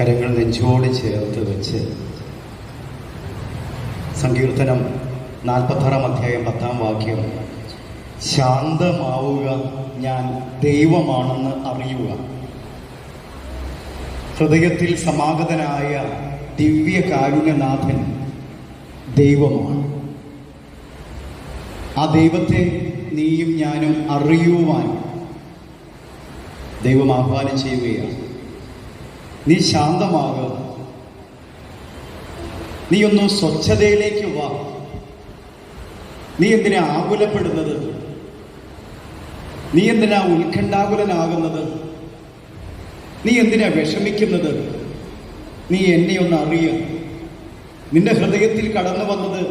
കരങ്ങൾ നെഞ്ചോട് ചേർത്ത് വെച്ച് സങ്കീർത്തനം 46-ാം അധ്യായം 10-ാം വാക്യം, ശാന്തമാവുക, ഞാൻ ദൈവമാണെന്ന് അറിയുക. ഹൃദയത്തിൽ സമാഗതനായ ദിവ്യ കാരുണ്യനാഥൻ ദൈവമാണ്. ആ ദൈവത്തെ നീയും ഞാനും അറിയുവാൻ ദൈവം ആഹ്വാനം ചെയ്യുകയാണ്. നീ ശാന്തമാകുക, നീ ഒന്ന് സ്വച്ഛതയിലേക്ക് വാ. നീ എന്തിനാ ആകുലപ്പെടുന്നത്? നീ എന്തിനാ ഉത്കണ്ഠാകുലനാകുന്നത്? നീ എന്തിനാ വിഷമിക്കുന്നത്? നീ എന്നെ ഒന്ന് അറിയുക. നിന്റെ ഹൃദയത്തിൽ കടന്നു വന്നത്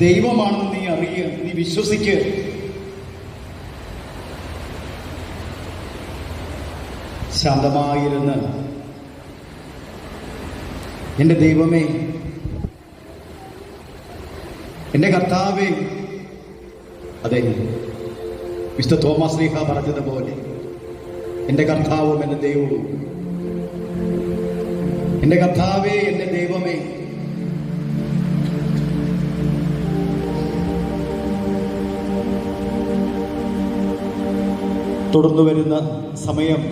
ദൈവമാണെന്ന് നീ അറിയുക, നീ വിശ്വസിക്കുക. ശാന്തമായിരുന്ന് എൻ്റെ ദൈവമേ, എൻ്റെ കർത്താവേ, അതെ, വിശുദ്ധ തോമസ് ശ്ലീഹ പറഞ്ഞതുപോലെ എൻ്റെ കർത്താവും എൻ്റെ ദൈവവും, എൻ്റെ കർത്താവേ, എൻ്റെ ദൈവമേ, തുടർന്നു വരുന്ന സമയം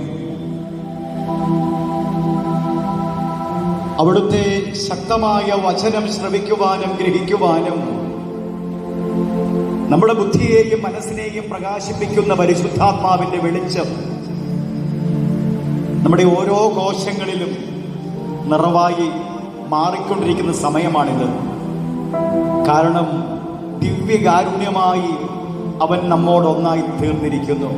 അവിടുത്തെ ശക്തമായ വചനം ശ്രവിക്കുവാനും ഗ്രഹിക്കുവാനും നമ്മുടെ ബുദ്ധിയെയും മനസ്സിനെയും പ്രകാശിപ്പിക്കുന്ന പരിശുദ്ധാത്മാവിന്റെ വെളിച്ചം നമ്മുടെ ഓരോ കോശങ്ങളിലും നിറവായി മാറിക്കൊണ്ടിരിക്കുന്ന സമയമാണിത്. കാരണം ദിവ്യകാരുണ്യമായി അവൻ നമ്മോടൊന്നായി തീർന്നിരിക്കുന്നു.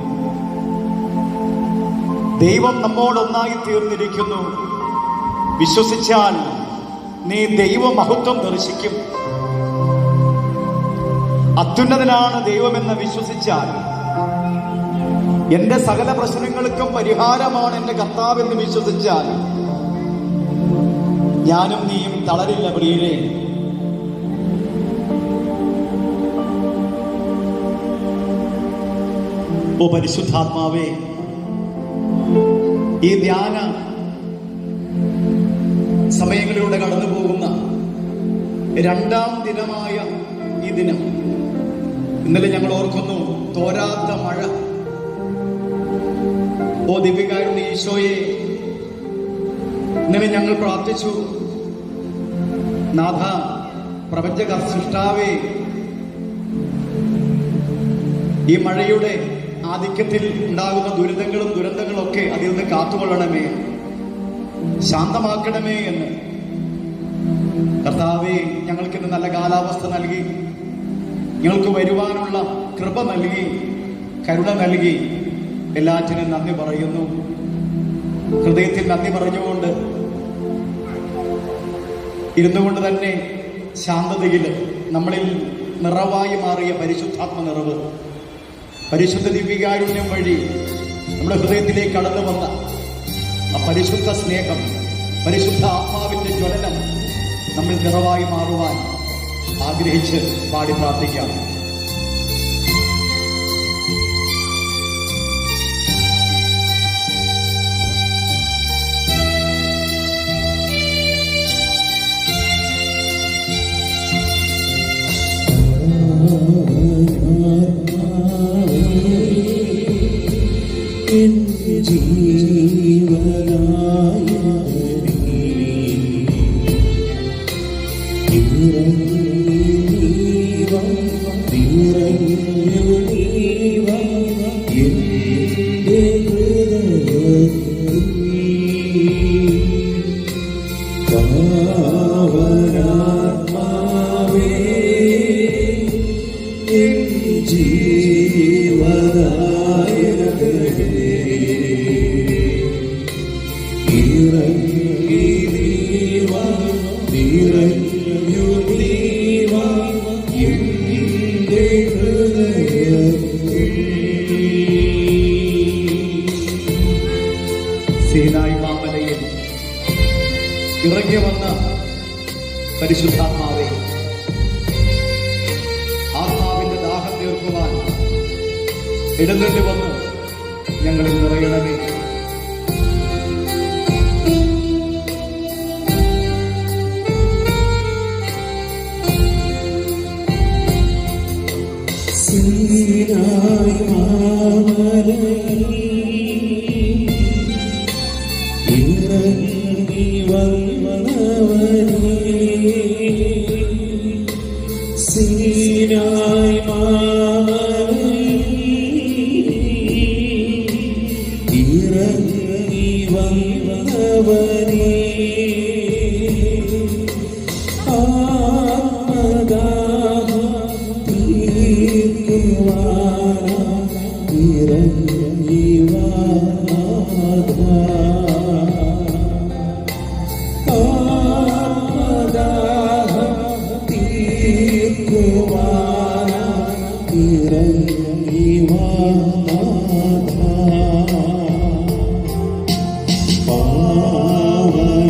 ദൈവം നമ്മോടൊന്നായി തീർന്നിരിക്കുന്നു. വിശ്വസിച്ചാൽ നീ ദൈവമഹത്വം ദർശിക്കും. അത്യുന്നതനാണ് ദൈവമെന്ന് വിശ്വസിച്ചാൽ, എന്റെ സകല പ്രശ്നങ്ങൾക്കും പരിഹാരമാണ് എന്റെ കർത്താവെന്ന് വിശ്വസിച്ചാൽ, ഞാനും നീയും തളരില്ല പ്രിയരേ. ഓ പരിശുദ്ധാത്മാവേ, ഈ ധ്യാന സമയങ്ങളിലൂടെ കടന്നു പോകുന്ന 2ാം ദിനമായ ഈ ദിനം, ഇന്നലെ ഞങ്ങൾ ഓർക്കുന്നു തോരാത്ത മഴ. ഓ ദിവ്യകാരുണ്യ ഈശോയെ, ഇന്നലെ ഞങ്ങൾ പ്രാർത്ഥിച്ചു, നാഥ പ്രപഞ്ചക സൃഷ്ടാവേ, ഈ മഴയുടെ ആധിക്യത്തിൽ ഉണ്ടാകുന്ന ദുരന്തങ്ങളും ഒക്കെ അതിൽ നിന്ന് കാത്തുകൊള്ളണമേ, ശാന്തമാക്കണമേ എന്ന്. കർത്താവേ, ഞങ്ങൾക്കിന്ന് നല്ല കാലാവസ്ഥ നൽകി, ഞങ്ങൾക്ക് വരുവാനുള്ള കൃപ നൽകി, കരുണ നൽകി, എല്ലാറ്റിനും നന്ദി പറയുന്നു. ഹൃദയത്തിൽ നന്ദി പറഞ്ഞുകൊണ്ട് ഇരുന്നുകൊണ്ട് തന്നെ ശാന്തതയിൽ നമ്മളിൽ നിറവായി മാറിയ പരിശുദ്ധാത്മ നിറവ്, പരിശുദ്ധ ദിവ്യകാരുണ്യം വഴി നമ്മുടെ ഹൃദയത്തിലേക്ക് കടന്നു വന്ന ആ പരിശുദ്ധ സ്നേഹം, പരിശുദ്ധ ആത്മാവിന്റെ ജ്വലനം നമ്മൾ നിറവായി മാറുവാൻ ആഗ്രഹിച്ച് പാടി പ്രാർത്ഥിക്കാം. സീനായി മാമലയിൽ ഇറങ്ങി വന്ന പരിശുദ്ധാത്മാവേ, ആത്മാവിന്റെ ദാഹം തീർക്കുവാൻ എഴുന്നള്ളി വന്ന് ഞങ്ങളിൽ നിറയണമേ. സീനായി മാമലയിൽ ഇറങ്ങി വന്നവനേ, സീനായി മാമലയിൽ ഇറങ്ങി വന്നവനേ, ആത്മദാഹം തീർക്കുവാനായി ഇറങ്ങി വാ നാഥാ. ആത്മദാഹം തീർക്കുവാനായി ഇറങ്ങി വാ നാഥാ.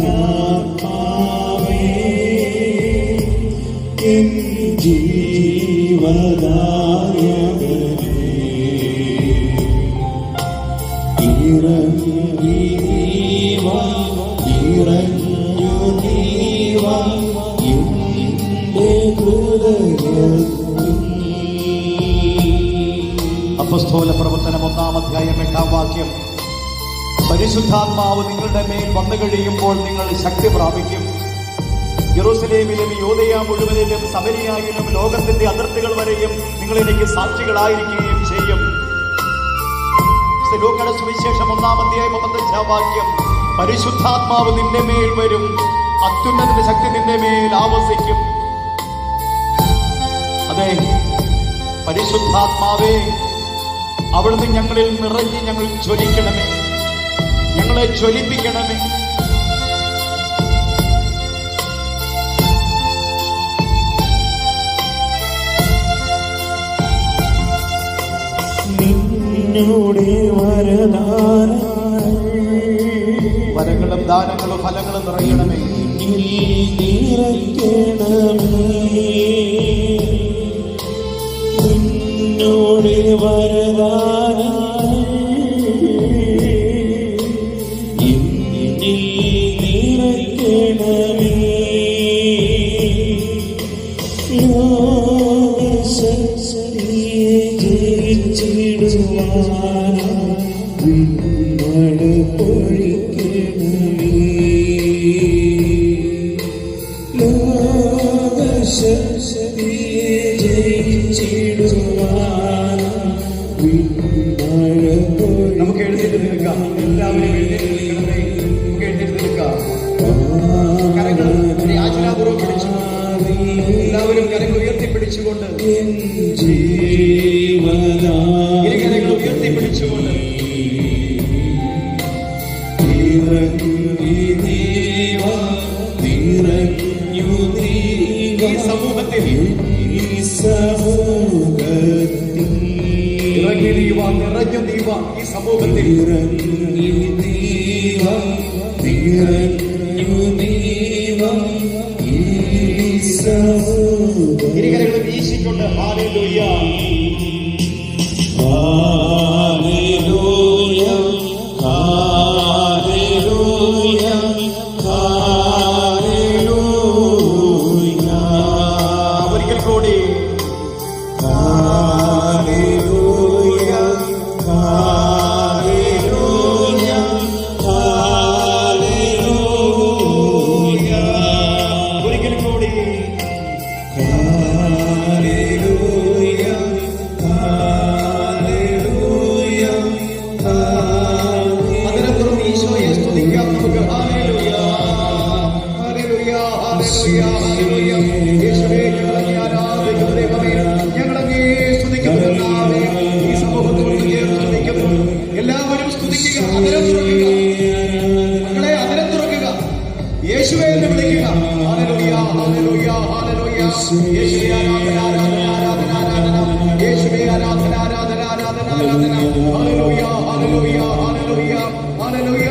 പാവനാത്മാവേ എൻ ജീവദായകനേ, ഇറങ്ങി നീവാ, ഇറങ്ങു നീവാ എന്റെ ഹൃദയത്തിൽ. അപ്പോസ്തല പ്രവർത്തനം 1-ാം-അധ്യായം 8-ാം വാക്യം. പരിശുദ്ധാത്മാവ് നിങ്ങളുടെ മേൽ വന്നു കഴിയുമ്പോൾ നിങ്ങൾ ശക്തി പ്രാപിക്കും. യെരൂശലേമിലും യൂദയ മുഴുവനിലും സമരിയായിലും ലോകത്തിന്റെ അതിർത്തികൾ വരെയും നിങ്ങൾ എനിക്ക് സാക്ഷികളായിരിക്കുകയും ചെയ്യും. ലൂക്കയുടെ സുവിശേഷം 1-ാം-അധ്യായം 35-ാം വാക്യം. പരിശുദ്ധാത്മാവ് നിന്റെ മേൽ വരും, അത്യുന്നതിന്റെ ശക്തി നിന്റെ മേൽ ആവസിക്കും. അതെ, പരിശുദ്ധാത്മാവേ, അവിടുന്ന് ഞങ്ങളിൽ നിറഞ്ഞ് ഞങ്ങൾ ജ്വലിക്കണമേ, ഞങ്ങളെ ജ്വലിപ്പിക്കണമേ. നിന്നോടെ വരങ്ങളും ദാനങ്ങളും ഫലങ്ങളും നിറയണമേ, നിന്നോടെ വരദാനം നിറയ്ക്കണമേ. ലോകശക്തിയെ ജയിച്ചിടുവാനായി വിണ്മഴ പൊഴിക്കണമേ. ലോകശക്തിയെ ജയിച്ചിടുവാനായി വിണ്മഴ പൊഴിക്കണമേ. നമുക്ക് എഴുന്നേറ്റ് നിൽക്കാം, എല്ലാവരും എഴുന്നേറ്റ് നിൽക്കണമേ. നമുക്ക് എഴുന്നേറ്റ് നിൽക്കാം. കരങ്ങൾ യാചനാപൂർവ്വം പിടിച്ചുകൊണ്ട്, എല്ലാവരും കരങ്ങൾ ഉയർത്തിപ്പിടിച്ചുകൊണ്ട്, ഇരുകരങ്ങൾ ഉയർത്തിപ്പിടിച്ചുകൊണ്ട് ഈ സമൂഹത്തിൽ ഇറങ്ങി നീവ, നിറഞ്ഞു നീവ. ഈ സമൂഹത്തിൽ ഇരുകരങ്ങൾ വീശിക്കൊണ്ട് ഹല്ലേലൂയ, ഹല്ലേലൂയ, ഹല്ലേലൂയ, ഹല്ലേലൂയ. ഒരിക്കൽ കൂടി ഹല്ലേലൂയ, ഹല്ലേലൂയ, ഹല്ലേലൂയ. ഒരിക്കൽ കൂടി ഹല്ലേലൂയ, ഹല്ലേലൂയ, ഹല്ലേലൂയ. അതിനപ്പുറം ഈശോയെ സ്തുതിക്കാം നമുക്ക്. ഹല്ലേലൂയ, ഹല്ലേലൂയ, ഹല്ലേലൂയ, ഹല്ലേലൂയ. യേശുവേ, ഞങ്ങളങ്ങേ ആരാധിക്കുന്നു ദൈവമേ, ഞങ്ങളങ്ങേ സ്തുതിക്കുന്നു കർത്താവേ. ഈ സമൂഹത്തോട് ചേർന്ന് സ്തുതിക്കുന്നു. എല്ലാവരും സ്തുതിക്കുക, അതിരം തുറക്കുക, മക്കളെ അതിരം തുറക്കുക, യേശുവേ എന്ന് വിളിക്കുക. ഹല്ലേലൂയ, ഹല്ലേലൂയ, ഹല്ലേലൂയ. യേശുവേ ആരാധന, ആരാധന, ആരാധന, ആരാധന. യേശുവേ ആരാധന, ആരാധന, ആരാധന, ആരാധന. ഹല്ലേലൂയ, ഹല്ലേലൂയ, ഹല്ലേലൂയ, ഹല്ലേലൂയ, ഹല്ലേലൂയ,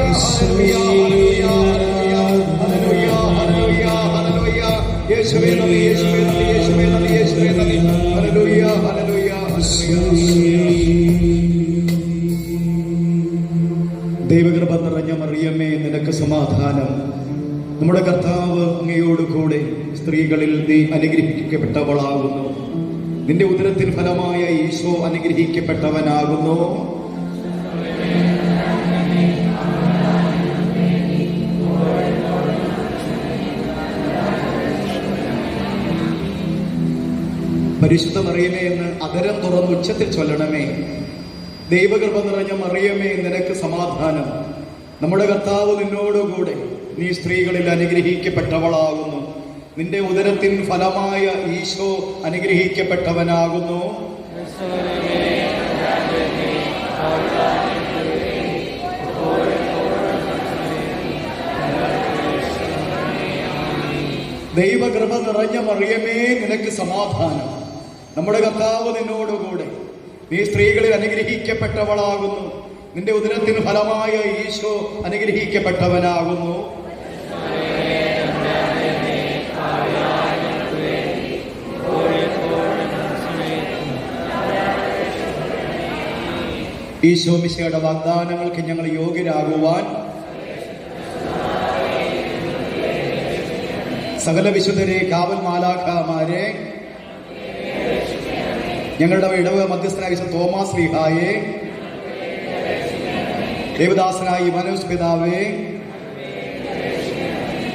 ഹല്ലേലൂയ, ഹല്ലേലൂയ, ഹല്ലേലൂയ, ഹല്ലേലൂയ. യേശുവേ നന്ദി, യേശുവേ നന്ദി, യേശുവേ നന്ദി, യേശുവേ നന്ദി. ഹല്ലേലൂയ, ഹല്ലേലൂയ, ഹല്ലേലൂയ. ദൈവകൃപ നിറഞ്ഞ മറിയമേ, നിനക്ക് സമാധാനം. നമ്മുടെ കർത്താവ് അങ്ങയോട് കൂടെ സ്ത്രീകളിൽ നീ അനുഗ്രഹിക്കപ്പെട്ടവളാകുന്നു. നിന്റെ ഉദരത്തിൻ ഫലമായ ഈശോ അനുഗ്രഹിക്കപ്പെട്ടവനാകുന്നു. പരിശുദ്ധ മറിയമേ എന്ന് അതരം തുറന്ന് ഉച്ചത്തിൽ ചൊല്ലണമേ. ദൈവകൃപ നിറഞ്ഞ മറിയമേ, നിനക്ക് സമാധാനം. നമ്മുടെ കർത്താവ് നിന്നോടുകൂടെ, നീ സ്ത്രീകളിൽ അനുഗ്രഹിക്കപ്പെട്ടവളാകുന്നു. നിന്റെ ഉദരത്തിൻ ഫലമായ ഈശോ അനുഗ്രഹിക്കപ്പെട്ടവനാകുന്നു. ദൈവകൃപ നിറഞ്ഞ മറിയമേ, നിനക്ക് സമാധാനം. നമ്മുടെ കർത്താവ് നിന്നോടുകൂടെ, നീ സ്ത്രീകളിൽ അനുഗ്രഹിക്കപ്പെട്ടവളാകുന്നു. നിന്റെ ഉദരത്തിന് ഫലമായ ഈശോ അനുഗ്രഹിക്കപ്പെട്ടവനാകുന്നു. ഈശോ മിശിഹായുടെ വാഗ്ദാനങ്ങൾക്ക് ഞങ്ങൾ യോഗ്യരാകുവാൻ സകല വിശുദ്ധരെ, കാവൽ മാലാഖമാരെ, ഞങ്ങളുടെ ഇടവക മധ്യസ്ഥനായ തോമാസ് ശ്ലീഹായെ, ദേവദാസനായ ഇവാനോസ് പിതാവേ,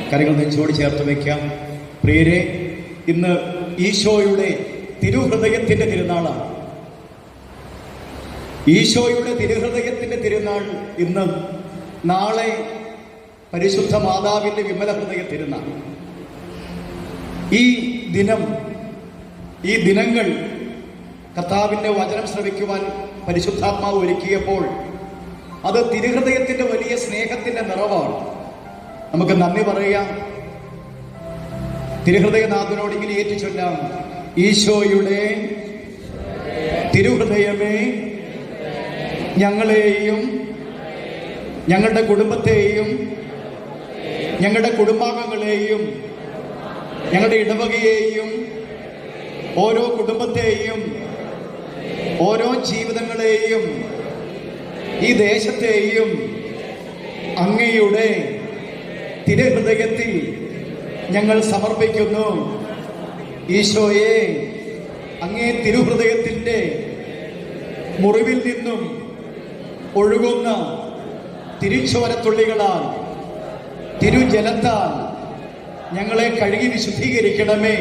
കരങ്ങൾ നെഞ്ചോട് ചേർത്ത് വയ്ക്കാം. പ്രിയരെ, ഇന്ന് ഈശോയുടെ തിരുഹൃദയത്തിന്റെ തിരുനാളാണ്. ഈശോയുടെ തിരുഹൃദയത്തിന്റെ തിരുനാൾ ഇന്ന്. നാളെ പരിശുദ്ധ മാതാവിന്റെ വിമല ഹൃദയ തിരുനാൾ. ഈ ദിനങ്ങൾ കർത്താവിന്റെ വചനം ശ്രവിക്കുവാൻ പരിശുദ്ധാത്മാവ് ഒരുക്കിയപ്പോൾ അത് തിരുഹൃദയത്തിന്റെ വലിയ സ്നേഹത്തിന്റെ നിറവാണ്. നമുക്ക് നന്ദി പറയാം. തിരുഹൃദയനാഥനോട് ഇങ്ങനെ ഏറ്റുചൊല്ലാം: ഈശോയുടെ തിരുഹൃദയമേ, ഞങ്ങളെയും ഞങ്ങളുടെ കുടുംബത്തെയും ഞങ്ങളുടെ കുടുംബാംഗങ്ങളെയും ഞങ്ങളുടെ ഇടവകയെയും ഓരോ കുടുംബത്തെയും ഓരോ ജീവിതങ്ങളെയും ഈ ദേശത്തെയും അങ്ങയുടെ തിരുഹൃദയത്തിൽ ഞങ്ങൾ സമർപ്പിക്കുന്നു. ഈശോയെ, അങ്ങേ തിരുഹൃദയത്തിന്റെ മുറിവിൽ നിന്നും ഒഴുകുന്ന തിരുച്ചോരത്തുള്ളികളാൽ, തിരുജലത്താൽ ഞങ്ങളെ കഴുകി വിശുദ്ധീകരിക്കണമേ.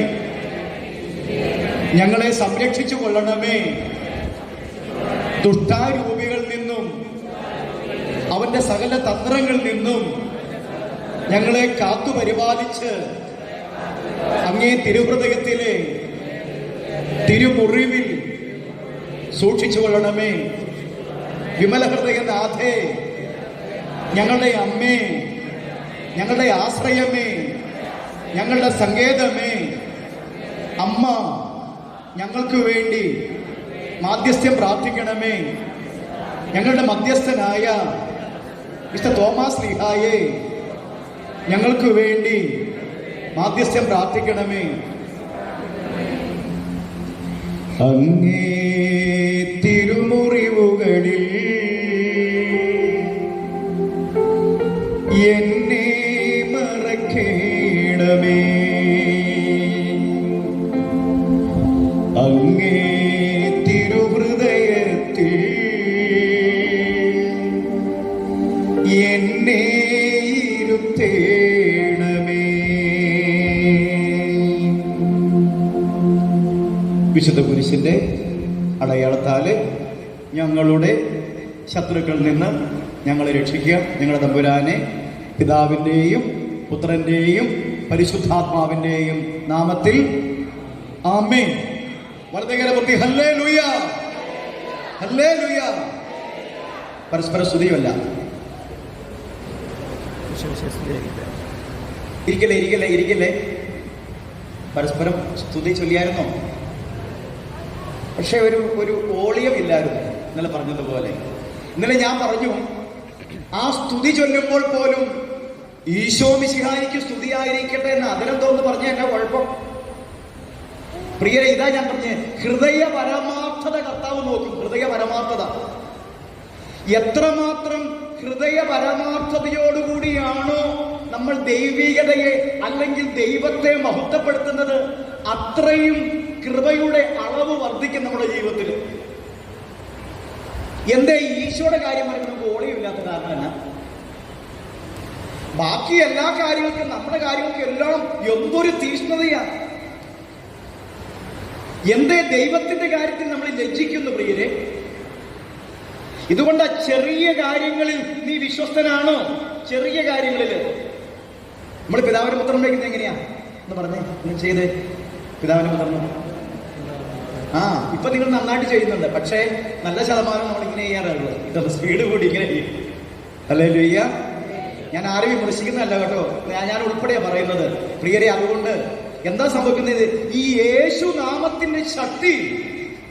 ഞങ്ങളെ സംരക്ഷിച്ചു കൊള്ളണമേ. ദുഷ്ടാരൂപികളിൽ നിന്നും അവന്റെ സകല തന്ത്രങ്ങളിൽ നിന്നും ഞങ്ങളെ കാത്തു പരിപാലിച്ച് അങ്ങേ തിരുഹൃദയത്തിലെ തിരുമുറിവിൽ സൂക്ഷിച്ചു കൊള്ളണമേ. വിമല ഹൃദയനാഥേ, ഞങ്ങളുടെ അമ്മേ, ഞങ്ങളുടെ ആശ്രയമേ, ഞങ്ങളുടെ സങ്കേതമേ, അമ്മ, ഞങ്ങൾക്ക് വേണ്ടി മാധ്യസ്ഥ്യം പ്രാർത്ഥിക്കണമേ. ഞങ്ങളുടെ മധ്യസ്ഥനായ മിസ്റ്റർ തോമാസ് ശ്ലീഹായെ ഞങ്ങൾക്ക് വേണ്ടി മാധ്യസ്ഥ്യം പ്രാർത്ഥിക്കണമേ. അങ്ങേ തിരുമുറിവുകളിൽ എന്നെ മറക്കേണമേ. അങ്ങേ തിരുഹൃദയത്തിൽ എന്നെ ഇരുത്തേണമേ. വിശുദ്ധ കുരിശിന്റെ അടയാളത്താല് ഞങ്ങളുടെ ശത്രുക്കളിൽ നിന്ന് ഞങ്ങളെ രക്ഷിക്കുക. ഞങ്ങളുടെ തമ്പുരാനെ, പിതാവിന്റെയും പുത്രന്റെയും പരിശുദ്ധാത്മാവിന്റെയും നാമത്തിൽ ആമേൻ. വലതുകരപത്തി ഹല്ലേലൂയ, ഹല്ലേലൂയ. പരസ്പര സ്തുതിയല്ല. ഇരിക്കല്ലേ. പരസ്പരം സ്തുതി ചൊല്ലിയായിരുന്നോ? പക്ഷെ ഒരു ഓളിയം ഇല്ലായിരുന്നു. ഇന്നലെ പറഞ്ഞതുപോലെ, ഇന്നലെ ഞാൻ പറഞ്ഞു, ആ സ്തുതി ചൊല്ലുമ്പോൾ പോലും ഈശോ മിശിഹായിക്ക് സ്തുതിയായിരിക്കട്ടെ എന്ന് അതിരം തോന്നുന്നു പറഞ്ഞ എന്നാ കുഴപ്പം? പ്രിയരെ, ഇതാ ഞാൻ പറഞ്ഞ ഹൃദയ പരമാർത്ഥത കർത്താവ് നോക്കും. ഹൃദയ പരമാർത്ഥത എത്രമാത്രം ഹൃദയ പരമാർത്ഥതയോടുകൂടിയാണോ നമ്മൾ ദൈവികതയെ അല്ലെങ്കിൽ ദൈവത്തെ മഹത്വപ്പെടുത്തുന്നത്, അത്രയും കൃപയുടെ അളവ് വർദ്ധിക്കും നമ്മുടെ ജീവിതത്തിൽ. എന്തേ ഈശോയുടെ കാര്യം പറയുമ്പോൾ നമുക്ക് ഓളിയില്ലാത്ത കാരണം തന്നെ ബാക്കി എല്ലാ കാര്യങ്ങൾക്കും നമ്മുടെ കാര്യങ്ങൾക്കും എല്ലാം എന്തൊരു തീഷ്ണതയാണ്. എന്തേ ദൈവത്തിന്റെ കാര്യത്തിൽ നമ്മൾ ലജ്ജിക്കുന്നു പ്രിയരെ? ഇതുകൊണ്ട് ചെറിയ കാര്യങ്ങളിൽ നീ വിശ്വസ്തനാണോ? ചെറിയ കാര്യങ്ങളിൽ നമ്മൾ പിതാവിന്റെ പുത്രൻ വയ്ക്കുന്നത് എങ്ങനെയാ എന്ന് പറഞ്ഞേ, നീ ചെയ്ത് പിതാവിന്റെ പുത്രനും. ഇപ്പൊ നിങ്ങൾ നന്നായിട്ട് ചെയ്യുന്നുണ്ട്, പക്ഷേ നല്ല ശതമാനം നമ്മൾ ഇങ്ങനെ ചെയ്യാറുള്ളത്. ഇതൊന്ന് സ്പീഡ് കൂടി ഇങ്ങനെ ചെയ്യും. ഹല്ലേലൂയ. ഞാൻ ആരും വിമർശിക്കുന്നതല്ല കേട്ടോ, ഞാൻ ഉൾപ്പെടെയാ പറയുന്നത് പ്രിയരെ. അതുകൊണ്ട് എന്താ സംഭവിക്കുന്നത്? ഈ യേശു നാമത്തിന്റെ ശക്തി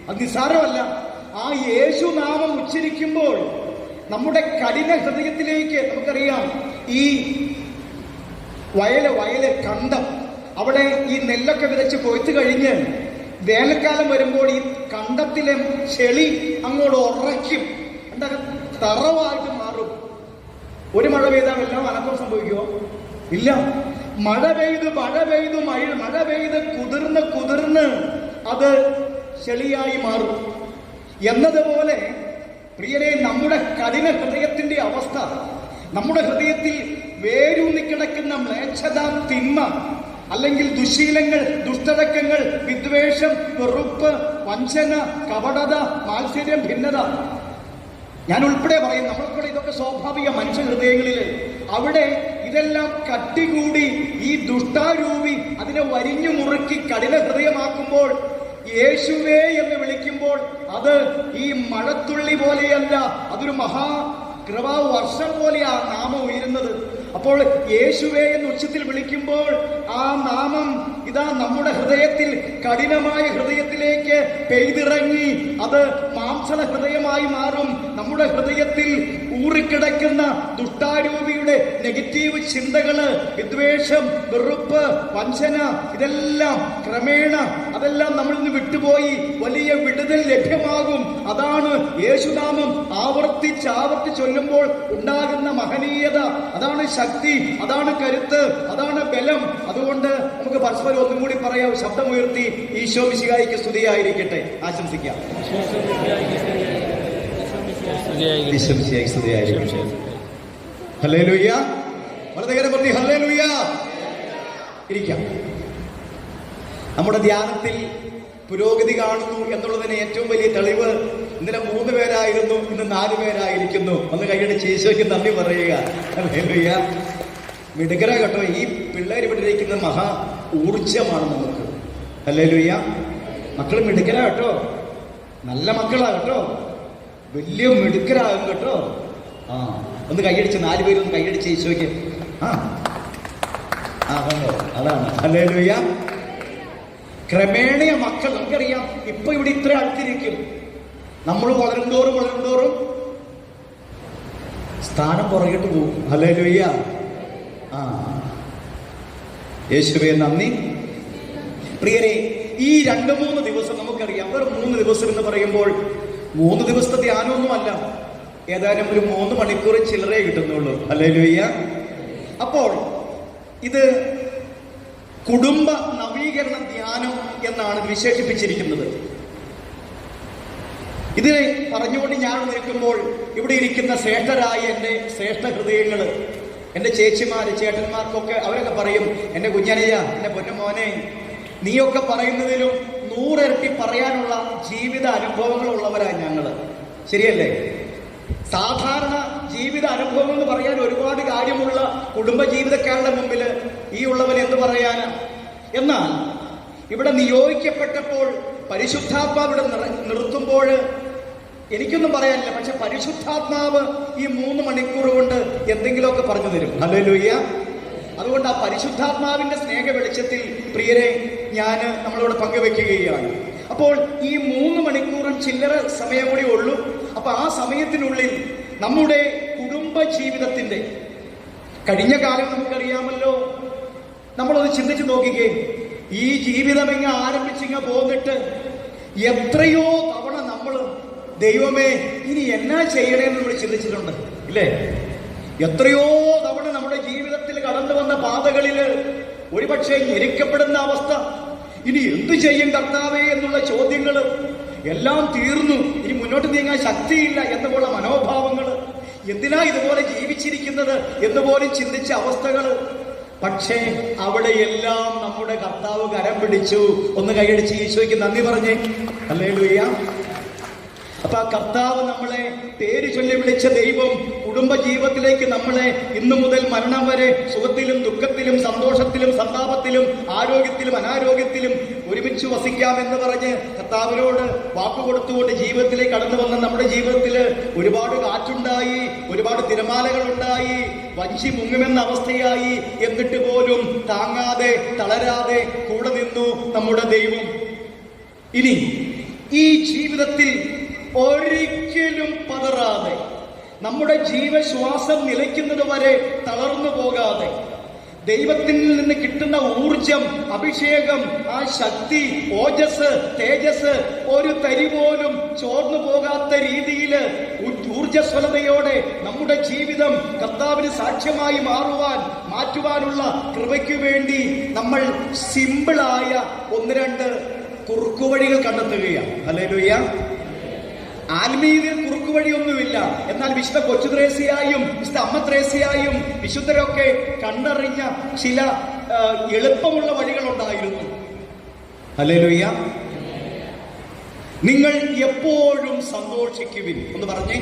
അത് നിസ്സാരമല്ല. ആ യേശു നാമം ഉച്ചരിക്കുമ്പോൾ നമ്മുടെ കഠിന ഹൃദയത്തിലേക്ക്, നമുക്കറിയാം ഈ വയല് കണ്ടം, അവിടെ ഈ നെല്ലൊക്കെ വിതച്ച് കൊയ്ത്ത് കഴിഞ്ഞ് വേനൽക്കാലം വരുമ്പോൾ ഈ കണ്ടത്തിലെ ചെളി അങ്ങോട്ട് ഉറയ്ക്കും, എന്താ തറവായിട്ട് മാറും. ഒരു മഴ പെയ്താൽ എല്ലാം അനക്കം സംഭവിക്കുമോ? ഇല്ല. മഴ പെയ്ത് കുതിർന്ന് അത് ചെളിയായി മാറും എന്നതുപോലെ പ്രിയരെ, നമ്മുടെ കഠിന ഹൃദയത്തിന്റെ അവസ്ഥ, നമ്മുടെ ഹൃദയത്തിൽ വേരൂന്നി കിടക്കുന്ന മ്ലേച്ഛത, തിന്മ, അല്ലെങ്കിൽ ദുശീലങ്ങൾ, ദുഷ്ടടക്കങ്ങൾ, വിദ്വേഷം, വെറുപ്പ്, വഞ്ചന, കപടത, മാത്സര്യം, ഭിന്നത, ഞാൻ ഉൾപ്പെടെ പറയും. നമ്മൾക്കൂടെ ഇതൊക്കെ സ്വാഭാവിക മനുഷ്യ ഹൃദയങ്ങളിൽ. അവിടെ ഇതെല്ലാം കട്ടികൂടി ഈ ദുഷ്ടാരൂപി അതിനെ വരിഞ്ഞു മുറുക്കി കഠിന ഹൃദയമാക്കുമ്പോൾ, യേശുവേ എന്ന് വിളിക്കുമ്പോൾ അത് ഈ മഴത്തുള്ളി പോലെയല്ല, അതൊരു കൃപാവർഷം പോലെയാ നാമം ഉയരുന്നത്. അപ്പോൾ യേശുവേ എന്ന് ഉച്ചത്തിൽ വിളിക്കുമ്പോൾ ആ നാമം ഇതാ നമ്മുടെ ഹൃദയത്തിൽ, കഠിനമായ ഹൃദയത്തിലേക്ക് പെയ്തിറങ്ങി അത് മാംസള ഹൃദയമായി മാറും. നമ്മുടെ ഹൃദയത്തിൽ ഊറിക്കിടക്കുന്ന ദുഷ്ടാരൂപിയുടെ നെഗറ്റീവ് ചിന്തകള്, വിദ്വേഷം, വെറുപ്പ്, വഞ്ചന, ഇതെല്ലാം ക്രമേണ അതെല്ലാം നമ്മളിൽ നിന്ന് വിട്ടുപോയി വലിയ വിടുതൽ ലഭ്യമാകും. അതാണ് യേശുനാമം ആവർത്തിച്ച് ചൊല്ലുമ്പോൾ ഉണ്ടാകുന്ന മഹനീയത, അതാണ് ശക്തി, അതാണ് കരുത്ത്, അതാണ് ബലം. അതുകൊണ്ട് നമുക്ക് പരസ്പരം ഒന്നും കൂടി പറയാം, ശബ്ദമുയർത്തി ഈശോ മിശിഹായിക്ക് സ്തുതിയായിരിക്കട്ടെ. ആശംസിക്കാം. ഈശോ മിശിഹായിക്ക് സ്തുതിയായിരിക്കട്ടെ. ഹല്ലേലൂയ. വളരെ പ്രതി ഹല്ലേലൂയ. ഇരിക്കാം. നമ്മുടെ ധ്യാനത്തിൽ പുരോഗതി കാണുന്നു എന്നുള്ളതിന് ഏറ്റവും വലിയ തെളിവ്, ഇന്നലെ 3 പേരായിരുന്നു, ഇന്ന് 4 പേരായിരിക്കുന്നു. ഒന്ന് കൈയടിച്ച് ഈശോയ്ക്ക് നന്ദി പറയുക. ഹല്ലേലൂയ. മിടുക്കര കേട്ടോ, ഈ പിള്ളേർ ഇവിടെ ഇരിക്കുന്ന മഹാ ഊർജമാണ് നമുക്ക്. ഹല്ലേലൂയ. മക്കൾ മിടുക്കര കേട്ടോ, നല്ല മക്കളാ കേട്ടോ, വലിയ മിടുക്കരാകും കേട്ടോ. ഒന്ന് കൈയടിച്ച് 4 പേരൊന്ന് കൈയടിച്ച് ഈശോയ്ക്ക്. അതാണ്. ഹല്ലേലൂയ. ക്രമേണ മക്കൾ, നമുക്കറിയാം ഇപ്പൊ ഇവിടെ ഇത്ര അടുത്തിരിക്കും, നമ്മൾ വളരുന്തോറും സ്ഥാനം പുറകിട്ട് പോകും. ഹല്ലേലൂയ. യേശുവേ നന്ദി. പ്രിയരെ, ഈ 2-3 ദിവസം നമുക്കറിയാം, വെറും 3 ദിവസം എന്ന് പറയുമ്പോൾ 3 ദിവസത്തെ ധ്യാനമൊന്നുമല്ല, ഏതായാലും ഒരു 3 മണിക്കൂർ ചില്ലറേ കിട്ടുന്നുള്ളൂ. ഹല്ലേലൂയ. അപ്പോൾ ഇത് കുടുംബ നവീകരണ ധ്യാനം എന്നാണ് വിശേഷിപ്പിച്ചിരിക്കുന്നത്. ഇത് പറഞ്ഞുകൊണ്ട് ഞാൻ നിൽക്കുമ്പോൾ ഇവിടെ ഇരിക്കുന്ന ശ്രേഷ്ഠരായ എൻ്റെ ശ്രേഷ്ഠ ഹൃദയങ്ങള്, എൻ്റെ ചേച്ചിമാര്, ചേട്ടന്മാർക്കൊക്കെ അവരൊക്കെ പറയും, എൻ്റെ കുഞ്ഞനയ്യ, എൻ്റെ പൊന്നുമോനെ, നീയൊക്കെ പറയുന്നതിലും 100 ഇരട്ടി പറയാനുള്ള ജീവിത അനുഭവങ്ങളുള്ളവരാണ് ഞങ്ങള്. ശരിയല്ലേ? സാധാരണ ജീവിത അനുഭവം എന്ന് പറയാൻ ഒരുപാട് കാര്യമുള്ള കുടുംബ ജീവിതക്കാരുടെ മുമ്പിൽ ഈ ഉള്ളവൻ എന്ത് പറയാനാ? എന്നാൽ ഇവിടെ നിയോഗിക്കപ്പെട്ടപ്പോൾ പരിശുദ്ധാത്മാവ് ഇവിടെ നിർത്തുമ്പോൾ എനിക്കൊന്നും പറയാനില്ല, പക്ഷെ പരിശുദ്ധാത്മാവ് ഈ 3 മണിക്കൂർ കൊണ്ട് എന്തെങ്കിലുമൊക്കെ പറഞ്ഞു തരും. ഹല്ലേലൂയ. അതുകൊണ്ട് ആ പരിശുദ്ധാത്മാവിന്റെ സ്നേഹ വെളിച്ചത്തിൽ പ്രിയരെ നമ്മളിവിടെ പങ്കുവെക്കുകയാണ്. അപ്പോൾ ഈ 3 മണിക്കൂറും ചില്ലറ സമയം കൂടി ഉള്ളൂ. അപ്പൊ ആ സമയത്തിനുള്ളിൽ നമ്മുടെ കുടുംബ ജീവിതത്തിന്റെ കഴിഞ്ഞ കാലം നമുക്കറിയാമല്ലോ. നമ്മളൊന്ന് ചിന്തിച്ചു നോക്കിക്കേ, ഈ ജീവിതം ആരംഭിച്ചിങ്ങ പോന്നിട്ട് എത്രയോ തവണ നമ്മൾ ദൈവമേ ഇനി എന്നാ ചെയ്യണേന്ന് നമ്മൾ ചിന്തിച്ചിട്ടുണ്ട്, ഇല്ലേ? എത്രയോ തവണ നമ്മുടെ ജീവിതത്തിൽ കടന്നു വന്ന പാതകളിൽ ഒരുപക്ഷെ ഞെരുക്കപ്പെടുന്ന അവസ്ഥ, ഇനി എന്തു ചെയ്യും കർത്താവേ എന്നുള്ള ചോദ്യങ്ങൾ എല്ലാം തീർന്നു, ഇനി മുന്നോട്ട് നീങ്ങാൻ ശക്തിയില്ല എന്നുള്ള മനോഭാവങ്ങൾ, എന്തിനാ ഇതുപോലെ ജീവിച്ചിരിക്കുന്നത് എന്ന് പോലും ചിന്തിച്ച അവസ്ഥകൾ. പക്ഷേ അവിടെയെല്ലാം നമ്മുടെ കർത്താവ് കരം പിടിച്ചു. ഒന്ന് കൈയടിച്ച് ഈശോയ്ക്ക് നന്ദി പറഞ്ഞേ. ഹല്ലേലൂയ. അപ്പൊ ആ കർത്താവ് നമ്മളെ പേര് ചൊല്ലി വിളിച്ച ദൈവം കുടുംബ ജീവിതത്തിലേക്ക് നമ്മളെ ഇന്നു മുതൽ മരണം വരെ സുഖത്തിലും ദുഃഖത്തിലും സന്തോഷത്തിലും സന്താപത്തിലും ആരോഗ്യത്തിലും അനാരോഗ്യത്തിലും ഒരുമിച്ച് വസിക്കാമെന്ന് പറഞ്ഞ് കർത്താവിനോട് വാക്കുകൊടുത്തുകൊണ്ട് ജീവിതത്തിലേക്ക് കടന്നു വന്ന നമ്മുടെ ജീവിതത്തിൽ ഒരുപാട് കാറ്റുണ്ടായി, ഒരുപാട് തിരമാലകൾ ഉണ്ടായി, വഞ്ചി മുങ്ങുമെന്ന അവസ്ഥയായി. എന്നിട്ട് പോലും താങ്ങാതെ തളരാതെ കൂടെ നിന്നു നമ്മുടെ ദൈവം. ഇനി ഈ ജീവിതത്തിൽ ഒരിക്കലും പതറാതെ, നമ്മുടെ ജീവശ്വാസം നിലയ്ക്കുന്നത് വരെ തളർന്നു പോകാതെ, ദൈവത്തിൽ നിന്ന് കിട്ടുന്ന ഊർജം, അഭിഷേകം, ആ ശക്തി, ഓജസ്, തേജസ് ഒരു തരി പോലും ചോർന്നു പോകാത്ത രീതിയിൽ ഊർജസ്വലതയോടെ നമ്മുടെ ജീവിതം കർത്താവിന് സാക്ഷ്യമായി മാറ്റുവാനുള്ള കൃപയ്ക്കു വേണ്ടി നമ്മൾ സിമ്പിളായ 1-2 കുറുക്കുവഴികൾ കണ്ടെത്തുകയാണ്. ഹല്ലേലൂയ. ആത്മീയതയിൽ കുറുക്കുവഴിയൊന്നുമില്ല. എന്നാൽ വിശുദ്ധ കൊച്ചു ത്രേസ്യയായും വിശുദ്ധ അമ്മ ത്രേസ്യയായും വിശുദ്ധരൊക്കെ കണ്ടറിഞ്ഞ ചില എളുപ്പമുള്ള വഴികളുണ്ടായിരുന്നു. ഹല്ലേലൂയ. നിങ്ങൾ എപ്പോഴും സന്തോഷിക്കുവിൻ. ഒന്ന് പറഞ്ഞേ.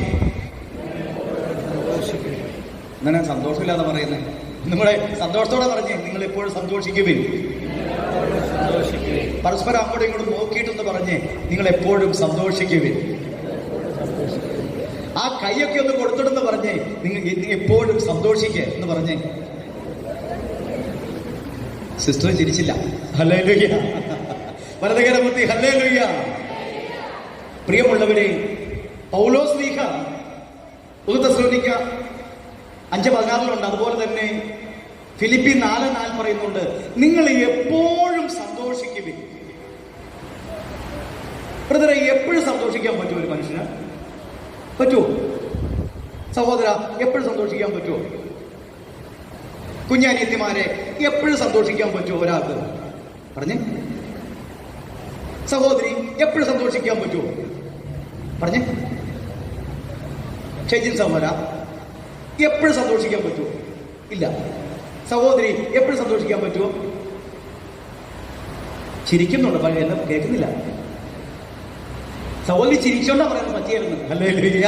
അങ്ങനെ സന്തോഷമില്ലാതെ പറയുന്നേ, നിങ്ങളെ സന്തോഷത്തോടെ പറഞ്ഞേ. നിങ്ങൾ എപ്പോഴും സന്തോഷിക്കുവിൻ. പരസ്പരം അങ്ങോട്ടും ഇങ്ങോട്ടും നോക്കിയിട്ടൊന്ന് പറഞ്ഞേ, നിങ്ങൾ എപ്പോഴും സന്തോഷിക്കുവിൻ. ആ കൈയൊക്കെ ഒന്ന് കൊടുത്തിട്ടെന്ന് പറഞ്ഞേ, നിങ്ങൾ എപ്പോഴും സന്തോഷിക്കുക എന്ന് പറഞ്ഞേ. സിസ്റ്റർ ചിരിച്ചില്ല. ഹല്ലേലൂയ. വലതുകരമുത്തി. ഹല്ലേലൂയ. പ്രിയമുള്ളവരെ, പൗലോസ്ലീഹ 1 തെസ്സലോനിക്ക 5:16 അതുപോലെ തന്നെ ഫിലിപ്പി 4:4 പറയുന്നുണ്ട്, നിങ്ങൾ എപ്പോഴും സന്തോഷിക്കുവിൻ. ബ്രദറെ, എപ്പോഴും സന്തോഷിക്കാൻ പറ്റുമോ ഒരു മനുഷ്യന്? പറ്റുമോ? സഹോദര, എപ്പോഴും സന്തോഷിക്കാൻ പറ്റുമോ? കുഞ്ഞാനിയത്തിമാരെ, എപ്പോഴും സന്തോഷിക്കാൻ പറ്റുമോ ഒരാൾക്ക്? പറഞ്ഞേ. സഹോദരി, എപ്പോഴും സന്തോഷിക്കാൻ പറ്റുമോ? പറഞ്ഞേ. ഷെജിൻ സഹോദര, എപ്പോഴും സന്തോഷിക്കാൻ പറ്റുമോ? ഇല്ല. സഹോദരി, എപ്പോഴും സന്തോഷിക്കാൻ പറ്റുമോ? ചിരിക്കുന്നുണ്ട്, എന്നെ കേൾക്കുന്നില്ല. സഹോദരി ചിരിച്ചോണ്ടാ പറയുന്നത് പറ്റിയായിരുന്നു. ഹല്ലേലൂയ.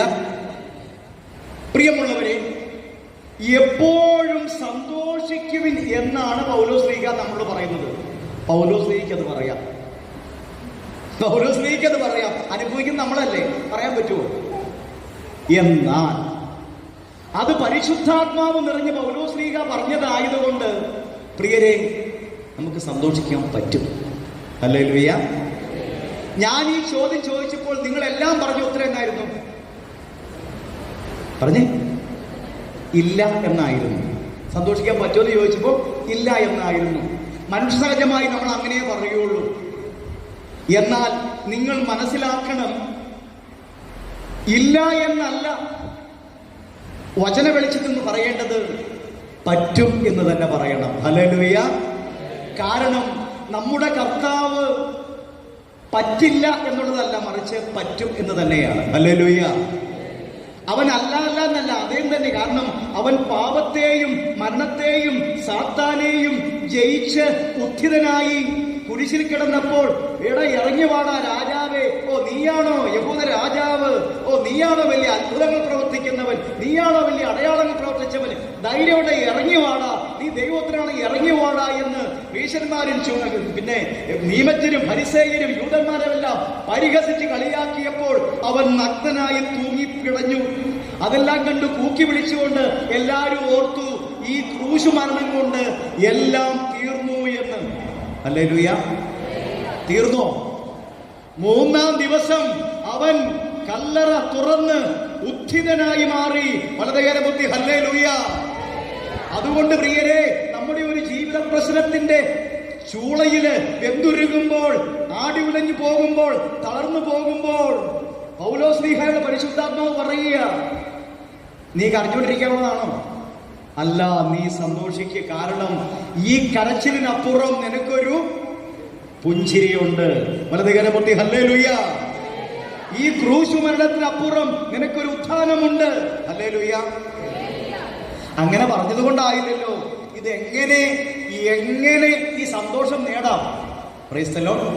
പ്രിയമുള്ളവരെ, എപ്പോഴും സന്തോഷിക്കുവിൻ എന്നാണ് പൗലോസ്ലീഹ നമ്മളോട് പറയുന്നത്. പൗലോസ്ലീഹയ്ക്കത് പറയാം. പൗലോസ്ലീഹയ്ക്കത് പറയാം. അനുഭവിക്കുന്ന നമ്മളല്ലേ, പറയാൻ പറ്റുമോ? എന്നാൽ അത് പരിശുദ്ധാത്മാവ് നിറഞ്ഞ പൗലോസ്ലീഹ പറഞ്ഞതായതുകൊണ്ട് പ്രിയരെ, നമുക്ക് സന്തോഷിക്കാൻ പറ്റും. ഹല്ലേലൂയ. ഞാൻ ഈ ചോദ്യം ചോദിച്ചപ്പോൾ നിങ്ങളെല്ലാം പറഞ്ഞ ഉത്തരം എന്നായിരുന്നു? പറഞ്ഞേ. ഇല്ല എന്നായിരുന്നു. സന്തോഷിക്കാൻ പറ്റുമെന്ന് ചോദിച്ചപ്പോൾ ഇല്ല എന്നായിരുന്നു. മനുഷ്യസഹജമായി നമ്മൾ അങ്ങനെ പറയുള്ളൂ. എന്നാൽ നിങ്ങൾ മനസ്സിലാക്കണം, ഇല്ല എന്നല്ല വചന വെളിച്ചത്തിൽ നിന്ന് പറയേണ്ടത്, പറ്റും എന്ന് തന്നെ പറയണം. ഹല്ലേലൂയ. കാരണം നമ്മുടെ കർത്താവ് പറ്റില്ല എന്നുള്ളതല്ല, മറിച്ച് പറ്റും എന്ന് തന്നെയാണ്. ഹല്ലേലൂയ. അവൻ അല്ല എന്നല്ല, അദ്ദേഹം തന്നെ. കാരണം അവൻ പാപത്തെയും മരണത്തെയും സാത്താനെയും ജയിച്ച് ഉത്ഥിതനായി കുരിശിൽ കിടന്നപ്പോൾ, എടാ ഇറങ്ങി വാടാ രാജാവേ, ഓ നീയാണോ യഹൂദ രാജാവ്, ഓ നീയാണോ വലിയ അത്ഭുതങ്ങൾ പ്രവർത്തിക്കുന്നവൻ, നീയാണോ വലിയ അടയാളങ്ങൾ പ്രവർത്തിച്ചവൻ, ധൈര്യയോടെ ഇറങ്ങി വാടാ, നീ ദൈവത്തിനാണ് ഇറങ്ങി വാടാ എന്ന് ഭീഷന്മാരും പിന്നെ നിയമജ്ഞരും ഫരിസേയരും യൂദന്മാരെല്ലാം പരിഹസിച്ച് കളിയാക്കിയപ്പോൾ അവൻ നഗ്നനായി തൂങ്ങിപ്പിടഞ്ഞു. അതെല്ലാം കണ്ട് കൂക്കി വിളിച്ചുകൊണ്ട് എല്ലാവരും ഓർത്തു, ഈ ക്രൂശ് മരണം കൊണ്ട് എല്ലാം തീർന്നു എന്ന്. ഹല്ലേലൂയ. തീർന്നോ? 3-ാം ദിവസം അവൻ കല്ലറ തുറന്ന് ഉത്ഥിതനായി മാറി. വളരെയേറെ ബുദ്ധി. ഹല്ലേലൂയ. അതുകൊണ്ട് പ്രിയരെ, നമ്മുടെ ഒരു ജീവിത പ്രശ്നത്തിന്റെ ചൂളയില് വെന്തുരുകുമ്പോൾ, ആടി ഉലഞ്ഞു പോകുമ്പോൾ, തളർന്നു പോകുമ്പോൾ പൗലോസ്ലീഹയുടെ പരിശുദ്ധാത്മാവ് പറയുക, നീ കരഞ്ഞുകൊണ്ടിരിക്കാവുന്നതാണോ? അല്ല, നീ സന്തോഷിക്കുക. കാരണം ഈ കരച്ചിലിനപ്പുറം നിനക്കൊരു പുഞ്ചിരിയുണ്ട്. വലതുകരമുട്ടി ഹല്ലേലൂയ. ഈ ക്രൂശ് മരണത്തിനപ്പുറം നിനക്കൊരു ഉത്ഥാനമുണ്ട്. ഹല്ലേലൂയ. അങ്ങനെ പറഞ്ഞതുകൊണ്ടായില്ലല്ലോ. ഇത് എങ്ങനെ ഈ സന്തോഷം നേടാം? Praise the Lord.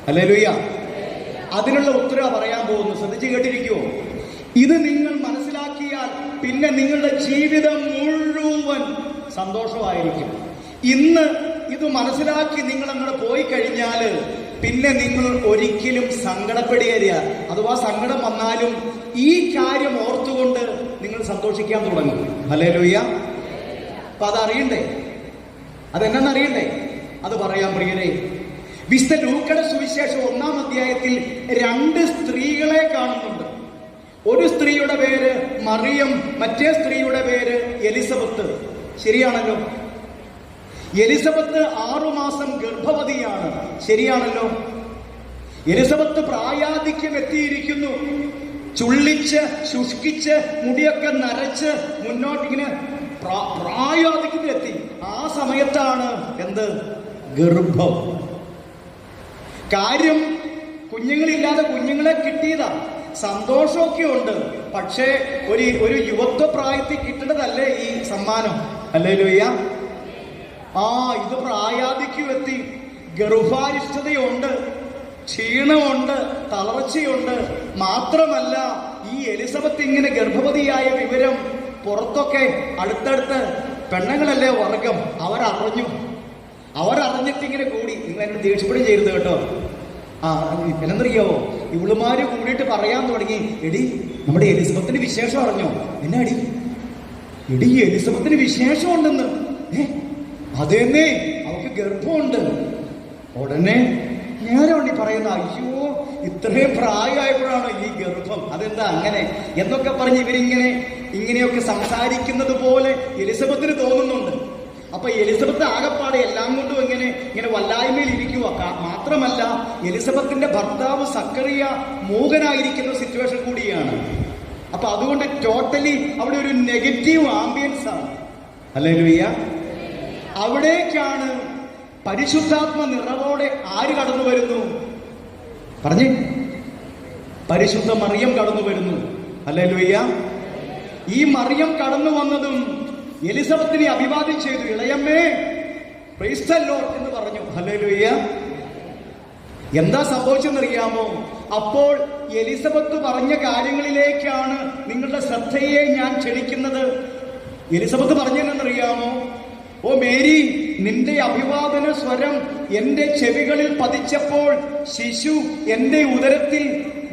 ഹല്ലേലൂയ. അതിനുള്ള ഉത്തരം പറയാൻ പോകുന്നു. ശ്രദ്ധിച്ച് കേട്ടിരിക്കുവോ? ഇത് നിങ്ങൾ മനസ്സിലാക്കിയാൽ പിന്നെ നിങ്ങളുടെ ജീവിതം മുഴുവൻ സന്തോഷമായിരിക്കും. ഇന്ന് ഇത് മനസ്സിലാക്കി നിങ്ങൾ അങ്ങോട്ട് പോയി കഴിഞ്ഞാൽ പിന്നെ നിങ്ങൾ ഒരിക്കലും സങ്കടപ്പെടുകയില്ല. അഥവാ സങ്കടം വന്നാലും ഈ കാര്യം ഓർത്തുകൊണ്ട് നിങ്ങൾ സന്തോഷിക്കാൻ തുടങ്ങും. ഹല്ലേലൂയ. അപ്പൊ അതറിയണ്ടേ? അതെന്നറിയണ്ടേ? അത് പറയാം പ്രിയരെ. വിശുദ്ധ ലൂക്കയുടെ സുവിശേഷം 1-ാം അധ്യായത്തിൽ 2 സ്ത്രീകളെ കാണുന്നുണ്ട്. ഒരു സ്ത്രീയുടെ പേര് മറിയം, മറ്റേ സ്ത്രീയുടെ പേര് എലിസബത്ത്. ശരിയാണല്ലോ. എലിസബത്ത് 6 മാസം ഗർഭവതിയാണ്. ശരിയാണല്ലോ. എലിസബത്ത് പ്രായാധിക്യം എത്തിയിരിക്കുന്നു. ചുള്ളിച്ച് ശുഷ്കിച്ച് മുടിയൊക്കെ നരച്ച് മുന്നോട്ടിങ്ങനെ പ്രായാധിക്യത്തിലെത്തി. ആ സമയത്താണ് എന്ത്? ഗർഭം. കാര്യം കുഞ്ഞുങ്ങളില്ലാതെ കുഞ്ഞുങ്ങളെ കിട്ടിയതാ. സന്തോഷമൊക്കെ ഉണ്ട്. പക്ഷേ ഒരു യുവത്വ പ്രായത്തിൽ കിട്ടേണ്ടതല്ലേ ഈ സമ്മാനം? ഹല്ലേലൂയ. ഇത് പ്രായാധിക്യം എത്തി. ഗർഭാരിഷ്ഠതയുണ്ട്, ക്ഷീണമുണ്ട്, തളർച്ചയുണ്ട്. മാത്രമല്ല ഈ എലിസബത്ത് ഇങ്ങനെ ഗർഭവതിയായ വിവരം പുറത്തൊക്കെ അടുത്തടുത്ത് പെണ്ണുങ്ങളല്ലേ വർഗം, അവരറിഞ്ഞിട്ട് ഇങ്ങനെ കൂടി. നിങ്ങൾ എന്നെ ദേഷ്യപ്പെടുകയും ചെയ്യരുത് കേട്ടോ. എന്നറിയാവോ? ഇവളുമാര് കൂടിയിട്ട് പറയാൻ തുടങ്ങി, എടി നമ്മുടെ എലിസബത്തിന് വിശേഷം അറിഞ്ഞോ? എന്നാ എടി എലിസബത്തിന് വിശേഷം ഉണ്ടെന്ന്. അതെന്നെ, അവൾക്ക് ഗർഭമുണ്ട്. ഉടനെ നേരമുണ്ട് പറയുന്ന, അയ്യോ ഇത്രയും പ്രായമായപ്പോഴാണോ ഈ ഗർഭം? അതെന്താ അങ്ങനെ എന്നൊക്കെ പറഞ്ഞ് ഇങ്ങനെയൊക്കെ സംസാരിക്കുന്നത് പോലെ എലിസബത്തിന് തോന്നുന്നുണ്ട്. അപ്പൊ എലിസബത്ത് ആകപ്പാടെ എല്ലാം കൊണ്ടും ഇങ്ങനെ വല്ലായ്മയിൽ ഇരിക്കുക. മാത്രമല്ല എലിസബത്തിന്റെ ഭർത്താവ് സക്കറിയ മൂകനായിരിക്കുന്ന സിറ്റുവേഷൻ കൂടിയാണ്. അപ്പൊ അതുകൊണ്ട് ടോട്ടലി അവിടെ ഒരു നെഗറ്റീവ് ആംബിയൻസ് ആണ്. ഹല്ലേലൂയ. അവിടേക്കാണ് പരിശുദ്ധാത്മ നിറവോടെ ആര് കടന്നു വരുന്നു? പറഞ്ഞേ. പരിശുദ്ധ മറിയം കടന്നു വരുന്നു. ഹല്ലേലൂയ. ഈ മറിയം കടന്നു വന്നതും എലിസബത്തിനെ അഭിവാദ്യം ചെയ്തു. ഇളയമ്മേ, പ്രൈസ് ദി ലോർഡ് എന്ന് പറഞ്ഞു. ഹല്ലേലൂയ. എന്താ സംഭവിച്ചെന്നറിയാമോ? അപ്പോൾ എലിസബത്ത് പറഞ്ഞ കാര്യങ്ങളിലേക്കാണ് നിങ്ങളുടെ ശ്രദ്ധയെ ഞാൻ ക്ഷണിക്കുന്നത്. എലിസബത്ത് പറഞ്ഞെന്നറിയാമോ? ഓ മേരി, നിന്റെ അഭിവാദന സ്വരം എന്റെ ചെവികളിൽ പതിച്ചപ്പോൾ ശിശു എന്റെ ഉദരത്തിൽ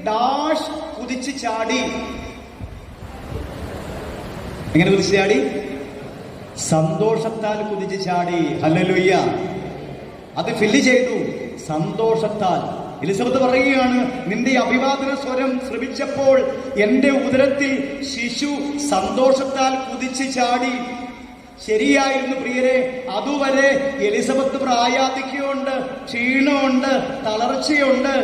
ഡാഷ് കുതിച്ചു ചാടി. എങ്ങനെ കുതിച്ചു ചാടി? സന്തോഷത്താൽ കുതിച്ചു ചാടി. ഹല്ലേലൂയ. അത് ഫില്ല് ചെയ്തു സന്തോഷത്താൽ. എലിസബത്ത് പറയുകയാണ്, നിന്റെ അഭിവാദന സ്വരം ശ്രവിച്ചപ്പോൾ എന്റെ ഉദരത്തിൽ ശിശു സന്തോഷത്താൽ കുതിച്ചു ചാടി. ശരിയായിരുന്നു പ്രിയരെ. അതുവരെ എലിസബത്ത് പ്രായാധിക്യമുണ്ട്, ക്ഷീണമുണ്ട്, തളർച്ചയുണ്ട്.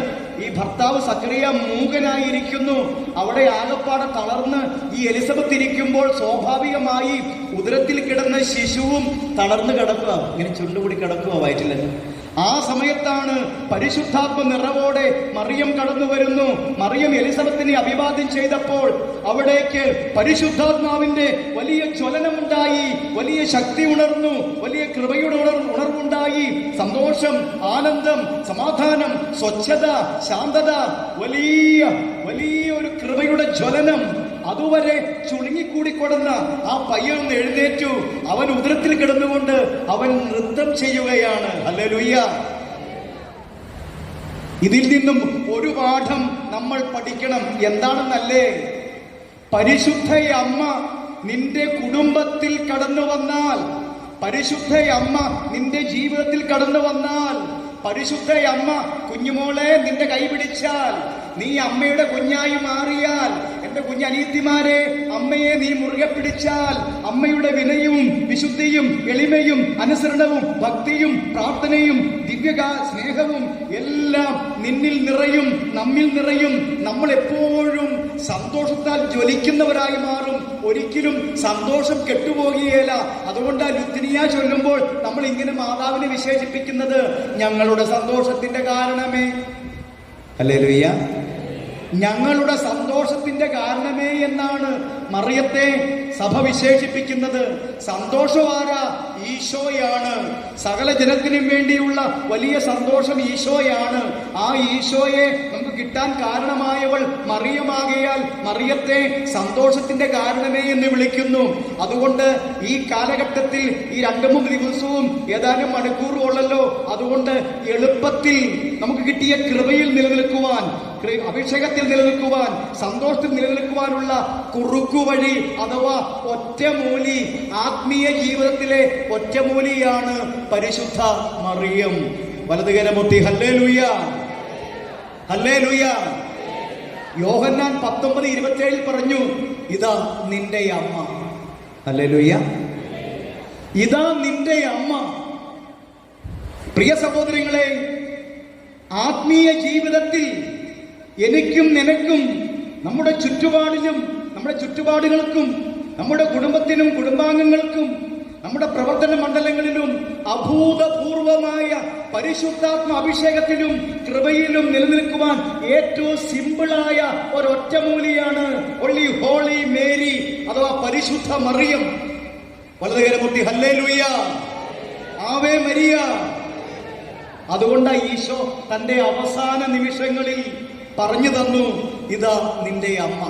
ഈ ഭർത്താവ് സക്കറിയ മൂകനായിരിക്കുന്നു. അവിടെ ആകപ്പാടെ തളർന്ന് ഈ എലിസബത്ത് ഇരിക്കുമ്പോൾ സ്വാഭാവികമായി ഉദരത്തിൽ കിടന്ന ശിശുവും തളർന്നു കിടക്കുക, ഇങ്ങനെ ചുണ്ടുകൂടി കിടക്കുക വയറ്റില്. ആ സമയത്താണ് പരിശുദ്ധാത്മ നിറവോടെ മറിയം കടന്നു വരുന്നു. മറിയം എലിസബത്തിനെ അഭിവാദ്യം ചെയ്തപ്പോൾ അവിടേക്ക് പരിശുദ്ധാത്മാവിന്റെ വലിയ ജ്വലനമുണ്ടായി, വലിയ ശക്തി ഉണർന്നു, വലിയ കൃപയുടെ ഉണർവുണ്ടായി. സന്തോഷം, ആനന്ദം, സമാധാനം, സ്വച്ഛത, ശാന്തത, വലിയ ഒരു കൃപയുടെ ജ്വലനം. അതുവരെ ചുളുങ്ങിക്കൂടിക്കൊടുന്ന ആ പയ്യൻ എഴുന്നേറ്റു. അവൻ ഉദരത്തിൽ കിടന്നുകൊണ്ട് അവൻ നൃത്തം ചെയ്യുകയാണ്. ഹല്ലേലൂയ. ഇതിൽ നിന്നും ഒരു പാഠം നമ്മൾ പഠിക്കണം. എന്താണെന്നല്ലേ? പരിശുദ്ധ അമ്മ നിന്റെ കുടുംബത്തിൽ കടന്നു വന്നാൽ, പരിശുദ്ധ അമ്മ നിന്റെ ജീവിതത്തിൽ കടന്നു വന്നാൽ, പരിശുദ്ധ അമ്മ കുഞ്ഞുമോളെ നിന്റെ കൈ പിടിച്ചാൽ, നീ അമ്മയുടെ കുഞ്ഞായി മാറിയാൽ, എന്റെ കുഞ്ഞനീത്തിമാരെ അമ്മയെ നീ മുറുകെ പിടിച്ചാൽ, അമ്മയുടെ വിനയവും വിശുദ്ധിയും എളിമയും അനുസരണവും ഭക്തിയും പ്രാർത്ഥനയും ദിവ്യ സ്നേഹവും എല്ലാം നിന്നിൽ നിറയും, നമ്മിൽ നിറയും. നമ്മൾ എപ്പോഴും സന്തോഷത്താൽ ജ്വലിക്കുന്നവരായി മാറും. ഒരിക്കലും സന്തോഷം കെട്ടുപോകുകയില്ല. അതുകൊണ്ട് ലുത്തിനിയ ചൊല്ലുമ്പോൾ നമ്മൾ ഇങ്ങനെ മാതാവിനെ വിശേഷിപ്പിക്കുന്നത് ഞങ്ങളുടെ സന്തോഷത്തിന്റെ കാരണമേ. ഹല്ലേലൂയ. ഞങ്ങളുടെ സന്തോഷത്തിന്റെ കാരണമേ എന്നാണ് മറിയത്തെ സഭ വിശേഷിപ്പിക്കുന്നത്. സന്തോഷമാരാ? ഈശോയാണ്. സകല ജനത്തിനും വേണ്ടിയുള്ള വലിയ സന്തോഷം ഈശോയാണ്. ആ ഈശോയെ നമുക്ക് കിട്ടാൻ കാരണമായവൾ മറിയമാകയാൽ മറിയത്തെ സന്തോഷത്തിന്റെ കാരണമേ എന്ന് വിളിക്കുന്നു. അതുകൊണ്ട് ഈ കാലഘട്ടത്തിൽ ഈ 2-3 ദിവസവും ഏതാനും മണിക്കൂറും ഉള്ളല്ലോ, അതുകൊണ്ട് എളുപ്പത്തിൽ നമുക്ക് കിട്ടിയ കൃപയിൽ നിലനിൽക്കുവാൻ, അഭിഷേകത്തിൽ നിലനിൽക്കുവാൻ, സന്തോഷത്തിൽ നിലനിൽക്കുവാനുള്ള കുറുക്കുവഴി അഥവാ ഒറ്റമൂലി, ആത്മീയ ജീവിതത്തിലെ ഒറ്റമൂലിയാണ് പരിശുദ്ധ മറിയം. വലതുകരമുത്തി ഹല്ലേലൂയ, ഹല്ലേലൂയ. യോഹന്നാൻ 19:27 പറഞ്ഞു, ഇതാ നിന്റെ അമ്മ. ഹല്ലേലൂയ. ഇതാ നിന്റെ അമ്മ. പ്രിയ സഹോദരങ്ങളെ, ആത്മീയ ജീവിതത്തിൽ എനിക്കും നിനക്കും, നമ്മുടെ ചുറ്റുപാടിലും, നമ്മുടെ ചുറ്റുപാടുകൾക്കും, നമ്മുടെ കുടുംബത്തിനും കുടുംബാംഗങ്ങൾക്കും, നമ്മുടെ പ്രവർത്തന മണ്ഡലങ്ങളിലും അഭൂതപൂർവമായ പരിശുദ്ധാത്മ അഭിഷേകത്തിലും കൃപയിലും നിലനിൽക്കുവാൻ ഏറ്റവും സിമ്പിളായ ഒരൊറ്റമൂലിയാണ് ഒള്ളി ഹോളി മേരി അഥവാ പരിശുദ്ധ മറിയം. വലതുകരമുട്ടി hallelujah, Ave Maria. അതുകൊണ്ട് ഈശോ തന്റെ അവസാന നിമിഷങ്ങളിൽ പറഞ്ഞു തന്നു, ഇതാ നിന്റെ അമ്മ.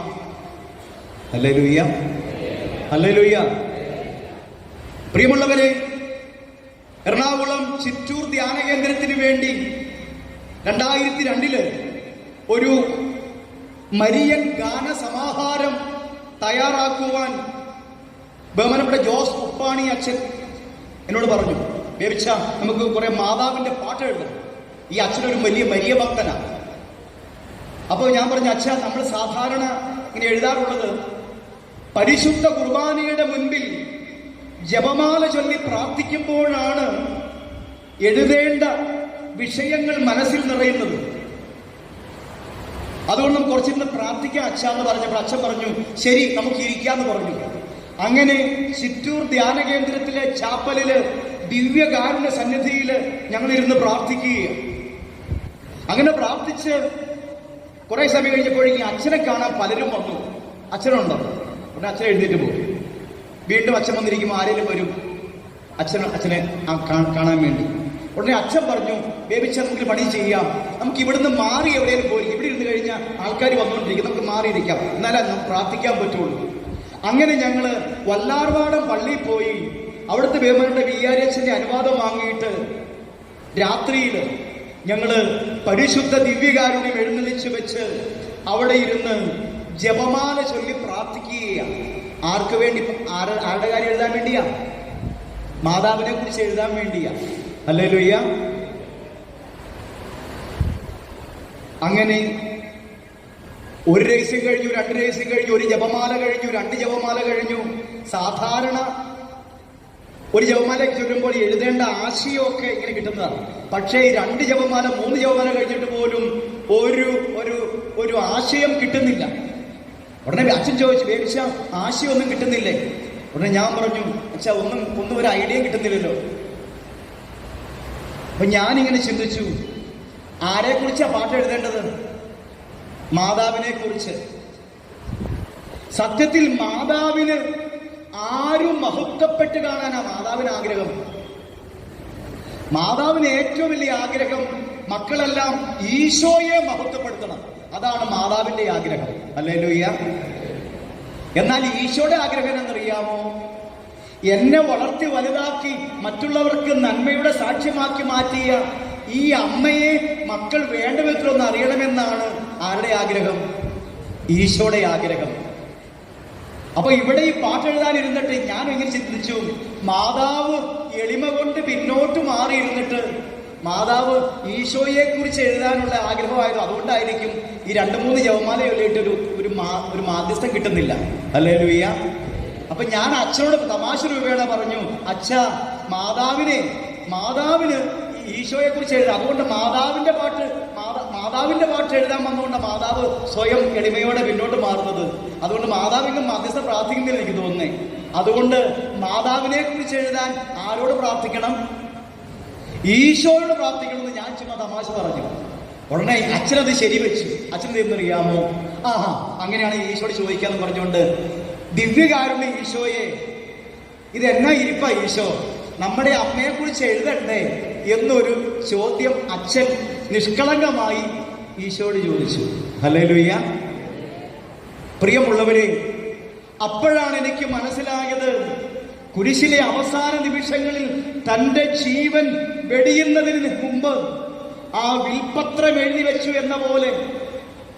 Hallelujah, hallelujah. പ്രിയമുള്ളവരെ, എറണാകുളം ചിറ്റൂർ ധ്യാന കേന്ദ്രത്തിന് വേണ്ടി 2002 ഒരു മരിയൻ ഗാന സമാഹാരം തയ്യാറാക്കുവാൻ ബഹുമാനപ്പെട്ട ജോസ് ഉപ്പാണി അച്ഛൻ എന്നോട് പറഞ്ഞു, ബേബിച്ച നമുക്ക് കുറെ മാതാവിന്റെ പാട്ട് എഴുതണം. ഈ അച്ഛനൊരു വലിയ മരിയ ഭക്തനാണ്. അപ്പോൾ ഞാൻ പറഞ്ഞു, അച്ഛാ, നമ്മൾ സാധാരണ ഇങ്ങനെ എഴുതാറുള്ളത് പരിശുദ്ധ കുർബാനയുടെ മുൻപിൽ ജപമാല ചൊല്ലി പ്രാർത്ഥിക്കുമ്പോഴാണ് എഴുതേണ്ട വിഷയങ്ങൾ മനസ്സിൽ നിറയുന്നത്. അതുകൊണ്ട് നമുക്ക് കുറച്ചിരുന്ന് പ്രാർത്ഥിക്കാം അച്ഛ എന്ന് പറഞ്ഞപ്പോൾ അച്ഛൻ പറഞ്ഞു, ശരി നമുക്ക് ഇരിക്കാന്ന് പറഞ്ഞു. അങ്ങനെ ചിറ്റൂർ ധ്യാന കേന്ദ്രത്തിലെ ചാപ്പലില് ദിവ്യകാരുണ്യ സന്നിധിയിൽ ഞങ്ങൾ ഇരുന്ന് പ്രാർത്ഥിക്കുകയാണ്. അങ്ങനെ പ്രാർത്ഥിച്ച് കുറെ സമയം കഴിഞ്ഞപ്പോഴേക്കും അച്ഛനെ കാണാൻ പലരും വന്നു. അച്ഛനുണ്ടോ? ഉടനെ അച്ഛൻ എഴുന്നേറ്റ് പോകും. വീണ്ടും അച്ഛൻ വന്നിരിക്കുമ്പോൾ ആരെങ്കിലും വരും അച്ഛനെ കാണാൻ വേണ്ടി. ഉടനെ അച്ഛൻ പറഞ്ഞു, ബേബിച്ച നമുക്ക് പണി ചെയ്യാം, നമുക്ക് ഇവിടുന്ന് മാറി എവിടെയും പോയി, ഇവിടെ ഇരുന്ന് കഴിഞ്ഞാൽ ആൾക്കാർ വന്നുകൊണ്ടിരിക്കും, നമുക്ക് മാറിയിരിക്കാം, എന്നാലേ നമുക്ക് പ്രാർത്ഥിക്കാൻ പറ്റുള്ളൂ. അങ്ങനെ ഞങ്ങള് വല്ലാർവാടം പള്ളിയിൽ പോയി അവിടുത്തെ ബഹുമാനപ്പെട്ട വികാരിയച്ഛന്റെ അനുവാദം വാങ്ങിയിട്ട് രാത്രിയിൽ ഞങ്ങള് പരിശുദ്ധ ദിവ്യകാരുണ്യം എഴുന്നള്ളിച്ച് വെച്ച് അവിടെ ഇരുന്ന് ജപമാല ചൊല്ലി പ്രാർത്ഥിക്കുകയാണ്. ആർക്ക് വേണ്ടി? ആരുടെ കാര്യം എഴുതാൻ വേണ്ടിയാ? മാതാവിനെ കുറിച്ച് എഴുതാൻ വേണ്ടിയാ. ഹല്ലേലൂയ. അങ്ങനെ ഒരു രഹസ്യം കഴിഞ്ഞു, 2 രഹസ്യം കഴിഞ്ഞു, 1 ജപമാല കഴിഞ്ഞു, 2 ജപമാല കഴിഞ്ഞു. സാധാരണ ഒരു ജപമാല ചൊല്ലുമ്പോൾ എഴുതേണ്ട ആശയമൊക്കെ ഇങ്ങനെ കിട്ടുന്നതാണ്. പക്ഷേ 2 ജപമാല 3 ജപമാല കഴിഞ്ഞിട്ട് പോലും ഒരു ആശയം കിട്ടുന്നില്ല. ഉടനെ അച്ഛൻ ചോദിച്ചു, ബേബിച്ച ആശയമൊന്നും കിട്ടുന്നില്ലേ? ഉടനെ ഞാൻ പറഞ്ഞു, അച്ഛാ ഒന്നും ഒരു ഐഡിയ കിട്ടുന്നില്ലല്ലോ. അപ്പൊ ഞാനിങ്ങനെ ചിന്തിച്ചു, ആരെ കുറിച്ചാ പാട്ട് എഴുതേണ്ടത്? മാതാവിനെ കുറിച്ച്. സത്യത്തിൽ മാതാവിന് ആരും മഹത്വപ്പെട്ട് കാണാനാ മാതാവിന് ആഗ്രഹം. മാതാവിന് ഏറ്റവും വലിയ ആഗ്രഹം മക്കളെല്ലാം ഈശോയെ മഹത്വപ്പെടുത്തണം. അതാണ് മാതാവിന്റെ ആഗ്രഹം. ഹല്ലേലൂയ. എന്നാൽ ഈശോയുടെ ആഗ്രഹം എന്നറിയാമോ? എന്നെ വളർത്തി വലുതാക്കി മറ്റുള്ളവർക്ക് നന്മയുടെ സാക്ഷ്യമാക്കി മാറ്റിയ ഈ അമ്മയെ മക്കൾ വേണ്ട വിധത്തിലൊന്ന് അറിയണമെന്നാണ് ആരുടെ ആഗ്രഹം? ഈശോയുടെ ആഗ്രഹം. അപ്പൊ ഇവിടെ ഈ പാട്ടെഴുതാനിരുന്നിട്ട് ഞാൻ ഇങ്ങനെ ചിന്തിച്ചു, മാതാവ് എളിമ കൊണ്ട് പിന്നോട്ട് മാറിയിരുന്നിട്ട് മാതാവ് ഈശോയെ കുറിച്ച് എഴുതാനുള്ള ആഗ്രഹമായിരുന്നു. അതുകൊണ്ടായിരിക്കും ഈ 2-3 ജപമാല ചൊല്ലിയിട്ട് ഒരു മാധ്യസ്ഥം കിട്ടുന്നില്ല. ഹല്ലേലൂയ. അപ്പൊ ഞാൻ അച്ഛനോട് തമാശ രൂപേണ പറഞ്ഞു, അച്ഛാ, മാതാവിന് ഈശോയെ കുറിച്ച് എഴുതാം, അതുകൊണ്ട് മാതാവിന്റെ പാട്ട് മാതാവിന്റെ പാട്ട് എഴുതാൻ വന്നുകൊണ്ട് മാതാവ് സ്വയം എളിമയോടെ പിന്നോട്ട് മാറുന്നത്. അതുകൊണ്ട് മാതാവിന്റെ മധ്യസ്ഥ പ്രാർത്ഥിക്കുന്നില്ല എനിക്ക് തോന്നുന്നേ. അതുകൊണ്ട് മാതാവിനെ കുറിച്ച് എഴുതാൻ ആരോട് പ്രാർത്ഥിക്കണം? ഈശോയോട് പ്രാർത്ഥിക്കണമെന്ന് ഞാൻ ചുമ്മാ തമാശ പറഞ്ഞു. ഉടനെ അച്ഛനത് ശരിവെച്ചു. അച്ഛൻ എന്നറിയാമോ, അങ്ങനെയാണ് ഈശോയോട് ചോദിക്കാന്ന് പറഞ്ഞുകൊണ്ട്, ദിവ്യകാരുണ്യ ഈശോയെ, ഇതെന്നാ ഇരിപ്പാ ഈശോ, നമ്മുടെ അമ്മയെ കുറിച്ച് എഴുതണ്ടേ എന്നൊരു ചോദ്യം അച്ഛൻ നിഷ്കളങ്കമായി ഈശോയോട് ചോദിച്ചു. ഹല്ലേലൂയ. പ്രിയമുള്ളവരെ, അപ്പോഴാണ് എനിക്ക് മനസ്സിലായത്, കുരിശിലെ അവസാന നിമിഷങ്ങളിൽ തന്റെ ജീവൻ വെടിയുന്നതിന് മുമ്പ് ആ വിൽപത്രം എഴുതി വെച്ചു എന്ന പോലെ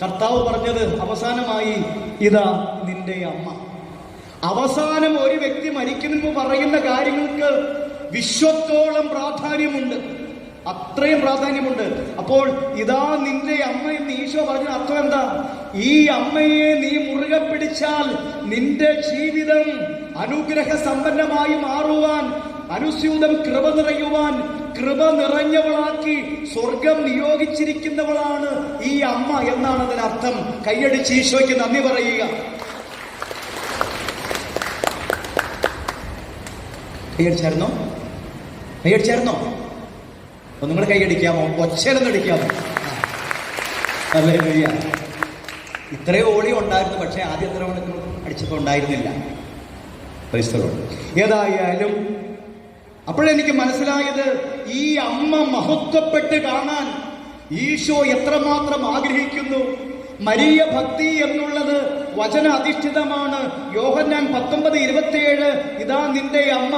കർത്താവ് പറഞ്ഞത് അവസാനമായി, ഇതാ നിന്റെ അമ്മ. അവസാനം ഒരു വ്യക്തി മരിക്കുന്നതിന് മുമ്പ് പറയുന്ന കാര്യങ്ങൾക്ക് വിശ്വത്തോളം പ്രാധാന്യമുണ്ട്, അത്രയും പ്രാധാന്യമുണ്ട്. അപ്പോൾ ഇതാ നിന്റെ അമ്മ എന്ന് ഈശോ പറഞ്ഞ അർത്ഥം എന്താ? ഈ അമ്മയെ നീ മുറുകെ പിടിച്ചാൽ നിന്റെ ജീവിതം അനുഗ്രഹ സമ്പന്നമായി മാറുവാൻ, അനുസ്യൂതം കൃപ നിറയുവാൻ, കൃപ നിറഞ്ഞവളാക്കി സ്വർഗം നിയോഗിച്ചിരിക്കുന്നവളാണ് ഈ അമ്മ എന്നാണ് അതിനർത്ഥം. കൈയടിച്ച് ഈശോയ്ക്ക് നന്ദി പറയുക. കൈയടിച്ചായിരുന്നോ? കൈയടിച്ചായിരുന്നോ? ഒന്നും കൂടെ കൈയടിക്കാമോ? ഒച്ചയിലൊന്നും അടിക്കാമോ? ഹല്ലേലൂയ. ഇത്രയും ഓളി ഉണ്ടായിരുന്നു, പക്ഷെ ആദ്യം എത്ര മണിക്കൂർ അടിച്ചപ്പോൾ ഉണ്ടായിരുന്നില്ല. ഏതായാലും അപ്പോഴെനിക്ക് മനസ്സിലായത്, ഈ അമ്മ മഹത്വപ്പെട്ട് കാണാൻ ഈശോ എത്രമാത്രം ആഗ്രഹിക്കുന്നു. മരിയ ഭക്തി എന്നുള്ളത് വചന അധിഷ്ഠിതമാണ്. യോഹന്നാൻ 19:27 ഇതാ നിന്റെ അമ്മ.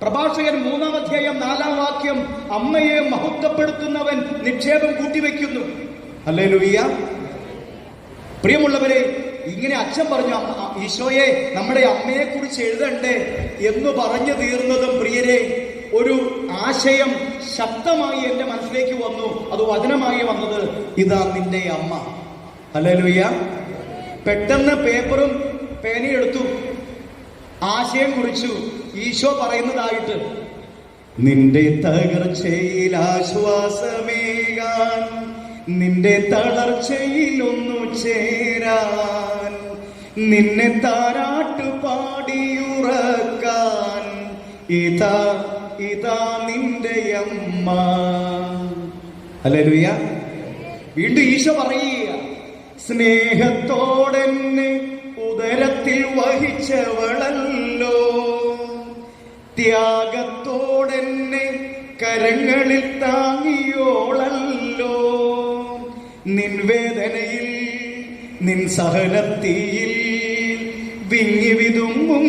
പ്രഭാഷകൻ 3-ാം അധ്യായം 4-ാം വാക്യം, അമ്മയെ മഹത്വപ്പെടുത്തുന്നവൻ നിക്ഷേപം കൂട്ടിവെക്കുന്നു. ഹല്ലേലൂയ. പ്രിയമുള്ളവരെ, ഇങ്ങനെ അച്ഛൻ പറഞ്ഞു, ഈശോയെ നമ്മുടെ അമ്മയെ കുറിച്ച് എഴുതണ്ടേ എന്ന് പറഞ്ഞു തീർന്നതും പ്രിയരെ, ഒരു ആശയം ശക്തമായി എന്റെ മനസ്സിലേക്ക് വന്നു. അത് വചനമായി വന്നത്, ഇതാ നിന്റെ അമ്മ. ഹല്ലേലൂയ. പെട്ടെന്ന് പേപ്പറും പേനയും എടുത്തു, ആശയം കുറിച്ചു. ഈശോ പറയുന്നതായിട്ട്, നിന്റെ തകർച്ചയിൽ ആശ്വാസമേകാൻ, നിന്റെ തളർച്ചയിൽ ഒന്നു ചേരാൻ, നിന്നെ താരാട്ടു പാടിയുറക്കാൻ, ഇതാ ഇതാ നിന്റെ അമ്മ. ഹല്ലേലൂയ. വീണ്ടും ഈശോ പറയുക, സ്നേഹത്തോടെന്നെ ഉദരത്തിൽ വഹിച്ചവളല്ലോ, ത്യാഗത്തോടെന്നെ കരങ്ങളിൽ താങ്ങിയോളല്ലോ, നിൻ വേദനയിൽ നിൻ സഹനത്തിയിൽ വിങ്ങി വിതുമ്പും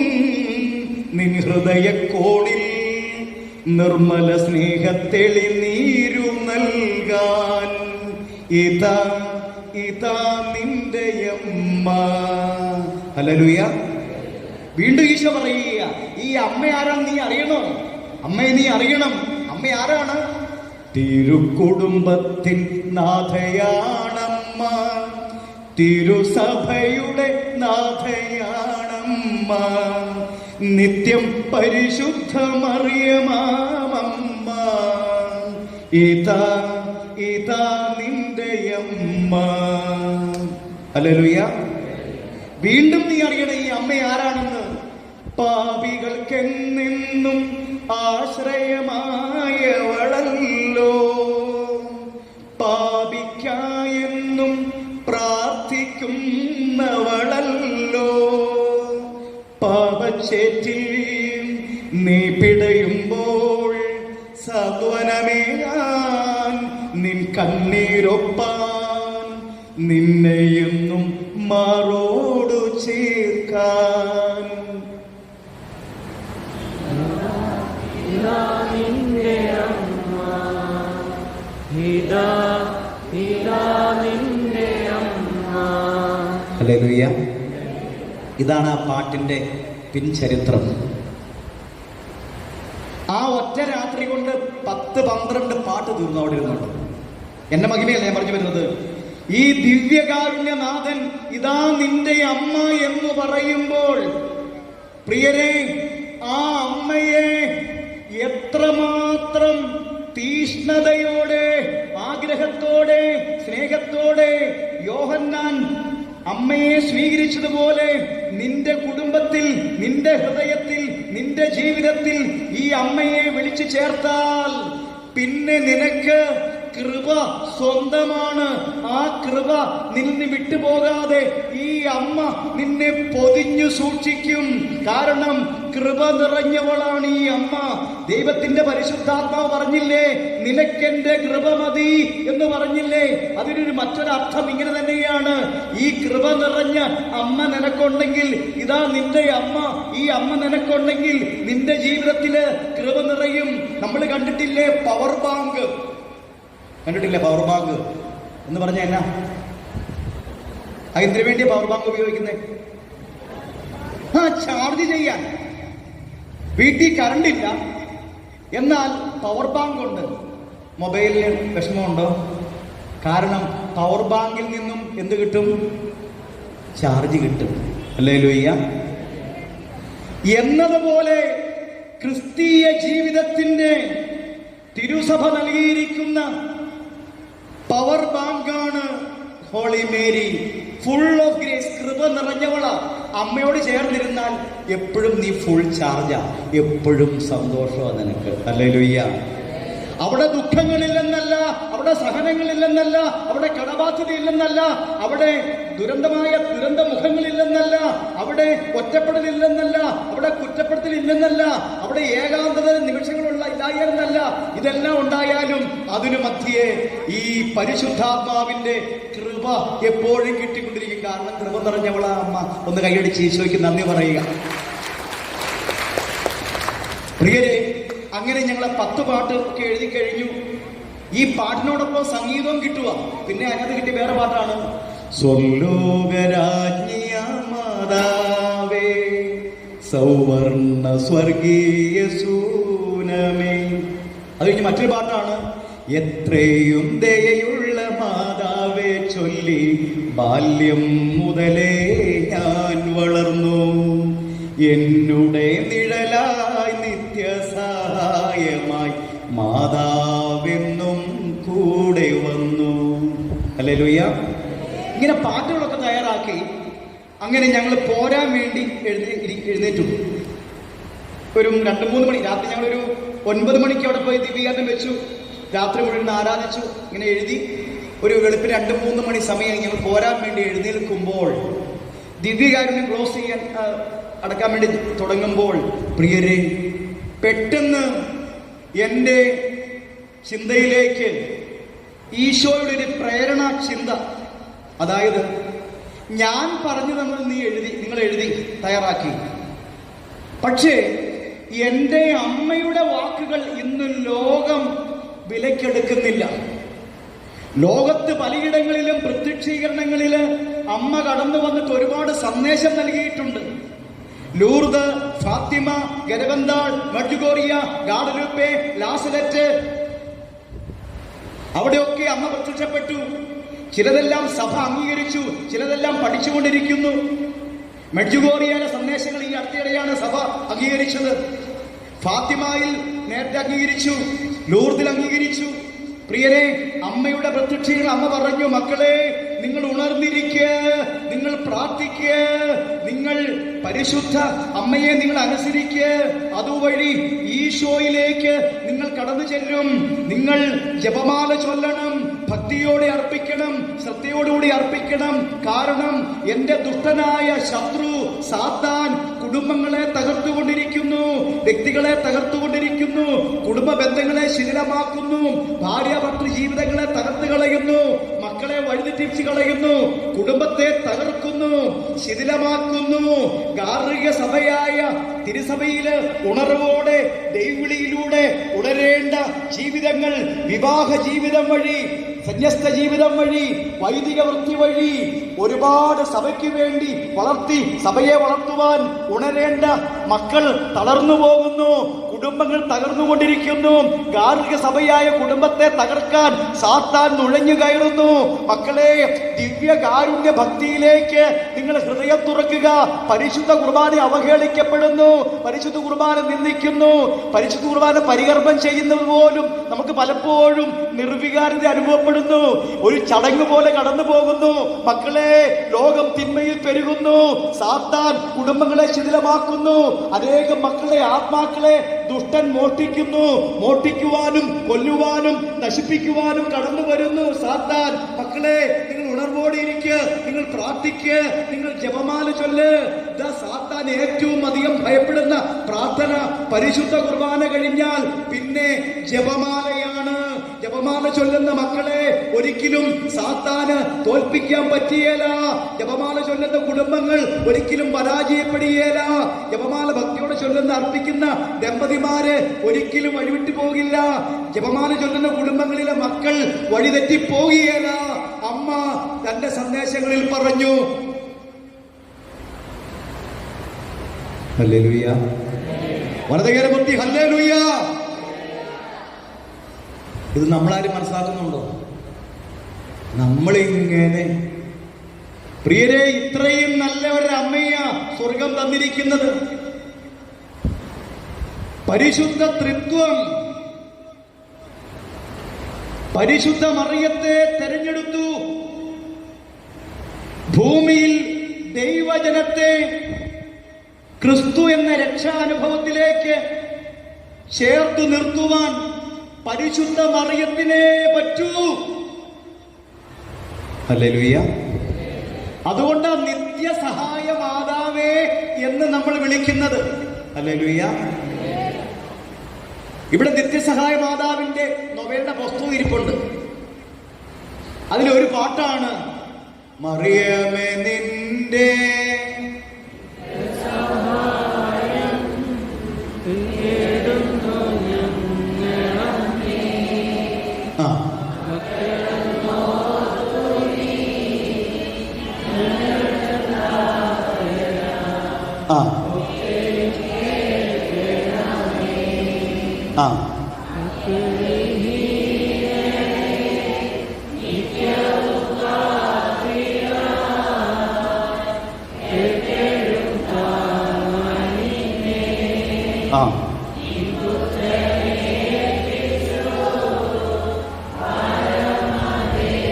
നിൻ ഹൃദയക്കോണിൽ നിർമ്മല സ്നേഹത്തെളി നീരു നൽകാൻ, ഇതാ ഇതാ നിന്റെ അമ്മ. ഹല്ലേലൂയ. വീണ്ടും ഈശോ പറയുക, ഈ അമ്മ ആരാണെന്ന് നീ അറിയണോ? അമ്മയെ നീ അറിയണം. അമ്മ ആരാണ്? തിരുക്കുടുംബത്തിൻ നാഥയാണമ്മ, തിരുസഭയുടെ നാഥയാണമ്മ, നിത്യം പരിശുദ്ധ മറിയമാമമ്മ, ഇതാ ഇതാ നിന്റെ അമ്മ. ഹല്ലേലൂയ. വീണ്ടും നീ അറിയണം ഈ അമ്മ ആരാണെന്ന്. പാപികൾക്കെന്നെന്നും ആശ്രയമായവളല്ലോ, പാപിക്കായെന്നും പ്രാർത്ഥിക്കുന്നവളല്ലോ, പാപച്ചേറ്റിൽ നീ പിടയുമ്പോൾ സാന്ത്വനമേകാൻ, നിൻ കണ്ണീരൊപ്പാൻ, നിന്നെയെന്നും മാറോടു ചേർക്കാൻ. ഹല്ലേലൂയ. ഇതാണ് ആ പാട്ടിന്റെ പിൻചരിത്രം. ആ ഒറ്റ രാത്രി കൊണ്ട് 10-12 പാട്ട് തീർന്നു അവിടെ ഇരുന്നുണ്ട്. എന്റെ മഹിമയല്ല ഞാൻ പറഞ്ഞു വരുന്നത്. ഈ ദിവ്യകാരുണ്യനാഥൻ ഇതാ നിന്റെ അമ്മ എന്ന് പറയുമ്പോൾ പ്രിയരെ, ആ അമ്മയെ എത്രമാത്രം തീഷ്ണതയോടെ ആഗ്രഹത്തോടെ സ്നേഹത്തോടെ യോഹന്നാൻ അമ്മയെ സ്വീകരിച്ചതുപോലെ നിന്റെ കുടുംബത്തിൽ, നിന്റെ ഹൃദയത്തിൽ, നിന്റെ ജീവിതത്തിൽ ഈ അമ്മയെ വിളിച്ചു ചേർത്താൽ പിന്നെ നിനക്ക് കൃപ സ്വന്തമാണ്. ആ കൃപ നിന്ന് വിട്ടുപോകാതെ ഈ അമ്മ നിന്നെ പൊതിഞ്ഞു സൂക്ഷിക്കും. കാരണം കൃപ നിറഞ്ഞവളാണ് ഈ അമ്മ. ദൈവത്തിന്റെ പരിശുദ്ധാത്മാവ് പറഞ്ഞില്ലേ, നിനക്കെന്റെ കൃപ മതി എന്ന് പറഞ്ഞില്ലേ? അതിനൊരു മറ്റൊരർത്ഥം ഇങ്ങനെ തന്നെയാണ്. ഈ കൃപ നിറഞ്ഞ അമ്മ നിനക്കുണ്ടെങ്കിൽ, ഇതാ നിന്റെ അമ്മ, ഈ അമ്മ നിനക്കുണ്ടെങ്കിൽ നിന്റെ ജീവിതത്തില് കൃപ നിറയും. നമ്മൾ കണ്ടിട്ടില്ലേ പവർ ബാങ്ക്? കണ്ടിട്ടില്ലേ പവർ ബാങ്ക് എന്ന് പറഞ്ഞ എന്നാ? എന്തിനു വേണ്ടിയാ പവർ ബാങ്ക് ഉപയോഗിക്കുന്നത്? ചാർജ് ചെയ്യാൻ. വീട്ടിൽ കറണ്ട് ഇല്ല, എന്നാൽ പവർ ബാങ്ക് ഉണ്ട്. മൊബൈലിന് വിഷമമുണ്ടോ? കാരണം പവർ ബാങ്കിൽ നിന്നും എന്ത് കിട്ടും? ചാർജ് കിട്ടും. ഹല്ലേലൂയ. എന്നതുപോലെ ക്രിസ്തീയ ജീവിതത്തിന്റെ തിരുസഭ നൽകിയിരിക്കുന്ന പവർ ബാങ്കാണ് Holy Mary, full of grace. കൃപ നിറഞ്ഞവളാ. അമ്മയോട് ചേർന്നിരുന്നാൽ എപ്പോഴും നീ ഫുൾ ചാർജാ, എപ്പോഴും സന്തോഷമാണ് നിനക്ക്. ഹല്ലേലൂയ. അവിടെ ദുഃഖങ്ങളില്ലെന്നല്ല, അവിടെ സഹനങ്ങളില്ലെന്നല്ല, അവിടെ കടബാധ്യതയില്ലെന്നല്ല, അവിടെ ദുരന്ത മുഖങ്ങളില്ലെന്നല്ല, അവിടെ ഒറ്റപ്പെടലില്ലെന്നല്ല, അവിടെ കുറ്റപ്പെടുത്തലില്ലെന്നല്ല, അവിടെ ഏകാന്തത നിമിഷങ്ങളുള്ള ഇല്ലായെന്നല്ല. ഇതെല്ലാം ഉണ്ടായാലും അതിനു മധ്യേ ഈ പരിശുദ്ധാത്മാവിന്റെ കൃപ എപ്പോഴും കിട്ടിക്കൊണ്ടിരിക്കും. കാരണം കൃപ നിറഞ്ഞവളാ അമ്മ. ഒന്ന് കൈയടിച്ച് ഈശോയ്ക്ക് നന്ദി പറയുക. പ്രിയരെ, അങ്ങനെ ഞങ്ങളെ 10 പാട്ട് ഒക്കെ എഴുതി കഴിഞ്ഞു. ഈ പാട്ടിനോടൊപ്പം സംഗീതവും കിട്ടുക. പിന്നെ അതിനകത്ത് കിട്ടിയ വേറെ പാട്ടാണ് സ്വർലോകരാജ്ഞിയ മാതാവേ സൗവർണ സ്വർഗീയ സൂനമേ. അത് കഴിഞ്ഞ് മറ്റൊരു പാട്ടാണ് എത്രയും ദയയുള്ള മാതാവേ ചൊല്ലി ബാല്യം മുതലേ ഞാൻ വളർന്നു എന്നുടെ നിഴലായി നിത്യസഹായമായി മാതാവെന്നും കൂടെ വന്നു. ഹല്ലേലൂയ. ഇങ്ങനെ പാട്ടുകളൊക്കെ തയ്യാറാക്കി അങ്ങനെ ഞങ്ങൾ പോരാൻ വേണ്ടി എഴുന്നേറ്റു. ഒരു 2-3 മണി രാത്രി ഞങ്ങളൊരു 9 മണിക്ക് അവിടെ പോയി ദിവ്യഗാനം വെച്ചു. രാത്രി മുഴുവൻ ആരാധിച്ചു. ഇങ്ങനെ എഴുതി ഒരു വെളുപ്പിന് 2-3 മണി സമയം ഞങ്ങൾ പോരാൻ വേണ്ടി എഴുന്നേൽക്കുമ്പോൾ, ദിവ്യഗാനം ക്ലോസ് ചെയ്യാൻ അടക്കാൻ വേണ്ടി തുടങ്ങുമ്പോൾ, പ്രിയരെ, പെട്ടെന്ന് എൻ്റെ ചിന്തയിലേക്ക് ഈശോയുടെ ഒരു പ്രേരണ ചിന്ത. അതായത് ഞാൻ പറഞ്ഞു നിങ്ങൾ എഴുതി തയ്യാറാക്കി, പക്ഷേ എൻ്റെ അമ്മയുടെ വാക്കുകൾ ഇന്ന് ലോകം വിലക്കെടുക്കുന്നില്ല. ലോകത്ത് പലയിടങ്ങളിലും പ്രത്യക്ഷീകരണങ്ങളില് അമ്മ കടന്നു വന്നിട്ട് ഒരുപാട് സന്ദേശം നൽകിയിട്ടുണ്ട്. ലൂർദ്, ഫാത്തിമ, ഗരബന്താൾ, മഡ്ജുഗോറിയ, ഗാഡലൂപ്പെ, ലാസലറ്റ്, അവിടെയൊക്കെ അമ്മ പ്രത്യക്ഷപ്പെട്ടു. ചിലതെല്ലാം സഭ അംഗീകരിച്ചു, ചിലതെല്ലാം പഠിച്ചുകൊണ്ടിരിക്കുന്നു. മെഡ്ജുഗോറിയയിലെ സന്ദേശങ്ങൾ ഈ അടുത്തിടെയാണ് സഭ അംഗീകരിച്ചത്. ഫാത്തിമയിൽ നേരത്തെ അംഗീകരിച്ചു, ലൂർദിൽ അംഗീകരിച്ചു. പ്രിയരെ, അമ്മയുടെ പ്രത്യക്ഷങ്ങൾ അമ്മ പറഞ്ഞു, മക്കളെ നിങ്ങൾ ഉണർന്നിരിക്കുക, നിങ്ങൾ പ്രാർത്ഥിക്കുക, നിങ്ങൾ പരിശുദ്ധ അമ്മയെ നിങ്ങൾ അനുസരിക്കുക. അതുവഴി ഈശോയിലേക്ക് നിങ്ങൾ കടന്നു ചെല്ലും. നിങ്ങൾ ജപമാല ചൊല്ലണം, ഭക്തിയോടെ അർപ്പിക്കണം, ശ്രദ്ധയോടുകൂടി അർപ്പിക്കണം. കാരണം എന്റെ ദുഷ്ടനായ ശത്രു സാത്താൻ കുടുംബങ്ങളെ തകർത്തുകൊണ്ടിരിക്കുന്നു, വ്യക്തികളെ തകർത്തുകൊണ്ടിരിക്കുന്നു, കുടുംബ ബന്ധങ്ങളെ ശിഥിലമാക്കുന്നു, ഭാര്യ ഭർത്തൃ ജീവിതങ്ങളെ തകർത്ത് കളയുന്നു, മക്കളെ വഴിതെറ്റിച്ച് കളയുന്നു, കുടുംബത്തെ തകർക്കുന്നു, ശിഥിലമാക്കുന്നു. ഗാർഹിക സഭയായ തിരുസഭയില് ഉണർവോടെ ദൈവവിളിയിലൂടെ ഉണരേണ്ട ജീവിതങ്ങൾ വിവാഹ ജീവിതം വഴി, സന്യസ്ത ജീവിതം വഴി, വൈദിക വൃത്തി വഴി ഒരുപാട് സഭയ്ക്ക് വേണ്ടി വളർത്തി സഭയെ വളർത്തുവാൻ ഉണരേണ്ട മക്കൾ തളർന്നു പോകുന്നു. കുടുംബങ്ങൾ തകർന്നുകൊണ്ടിരിക്കുന്നു. ഗാർഹിക സഭയായ കുടുംബത്തെ തകർക്കാൻ സാത്താൻ നുഴഞ്ഞു കയറുന്നു. മക്കളെ, ദിവ്യ കാരുണ്യ ഭക്തിയിലേക്ക് നിങ്ങൾ ഹൃദയം തുറക്കുക. പരിശുദ്ധ കുർബാന അവഹേളിക്കപ്പെടുന്നു, പരിശുദ്ധ കുർബാന നിന്ദിക്കുന്നു, പരിശുദ്ധ കുർബാന പരികർമ്മം ചെയ്യുന്നത് പോലും നമുക്ക് പലപ്പോഴും നിർവികാരത അനുഭവപ്പെടുന്നു. ഒരു ചടങ്ങ് പോലെ കടന്നു പോകുന്നു. മക്കളെ, ലോകം തിന്മയിൽ പെരുകുന്നു. സാത്താൻ കുടുംബങ്ങളെ ശിഥിലമാക്കുന്നു. അനേകം മക്കളെ, ആത്മാക്കളെ ദുഷ്ടൻ മോഷ്ടിക്കുന്നു. മോഷ്ടിക്കുവാനും കൊല്ലുവാനും നശിപ്പിക്കുവാനും കടന്നു വരുന്നു സാത്താൻ. മക്കളെ, നിങ്ങൾ ഉണർവോടെ ഇരിക്കുക, നിങ്ങൾ പ്രാർത്ഥിക്കുക, നിങ്ങൾ ജപമാല ചൊല്ല്. ഇതാ സാത്താൻ ഏറ്റവും അധികം ഭയപ്പെടുന്ന പ്രാർത്ഥന പരിശുദ്ധ കുർബാന കഴിഞ്ഞാൽ പിന്നെ ജപമാലയാണ്. ജപമാല ചൊല്ലുന്ന മക്കളെ ഒരിക്കലും സാത്താന് തോൽപ്പിക്കാൻ പറ്റിയേല. ജപമാല ചൊല്ലുന്ന കുടുംബങ്ങൾ ഒരിക്കലും പരാജയപ്പെടുകയില്ല. ജപമാല ഭക്തിയോടെ ചൊല്ലുന്ന അർപ്പിക്കുന്ന ദമ്പതിമാര് ഒരിക്കലും വഴിവിട്ടു പോകില്ല. ജപമാല ചൊല്ലുന്ന കുടുംബങ്ങളിലെ മക്കൾ വഴിതെറ്റി പോകുകയില്ല. അമ്മ തന്റെ സന്ദേശങ്ങളിൽ പറഞ്ഞു. ഹല്ലേലൂയ, വലതുകരമുത്തി ഹല്ലേലൂയ. ഇത് നമ്മളാരും മനസ്സിലാക്കുന്നുണ്ടോ? നമ്മളിങ്ങനെ, പ്രിയരെ, ഇത്രയും നല്ല ഒരു അമ്മയാ സ്വർഗം തന്നിരിക്കുന്നത്. പരിശുദ്ധ ത്രിത്വം പരിശുദ്ധ മറിയത്തെ തെരഞ്ഞെടുത്തു. ഭൂമിയിൽ ദൈവജനത്തെ ക്രിസ്തു എന്ന രക്ഷാനുഭവത്തിലേക്ക് ചേർത്തു നിർത്തുവാൻ പരിശുദ്ധ മറിയത്തിനെ പറ്റൂ. ഹല്ലേലൂയ. അതുകൊണ്ട് നിത്യസഹായ മാതാവേ എന്ന് നമ്മൾ വിളിക്കുന്നത്. ഹല്ലേലൂയ. ഇവിടെ നിത്യസഹായ മാതാവിന്റെ നൊവേന്റെ പുസ്തകം ഇരിപ്പുണ്ട്. അതിലൊരു പാട്ടാണ്, മറിയമേ നിന്റെ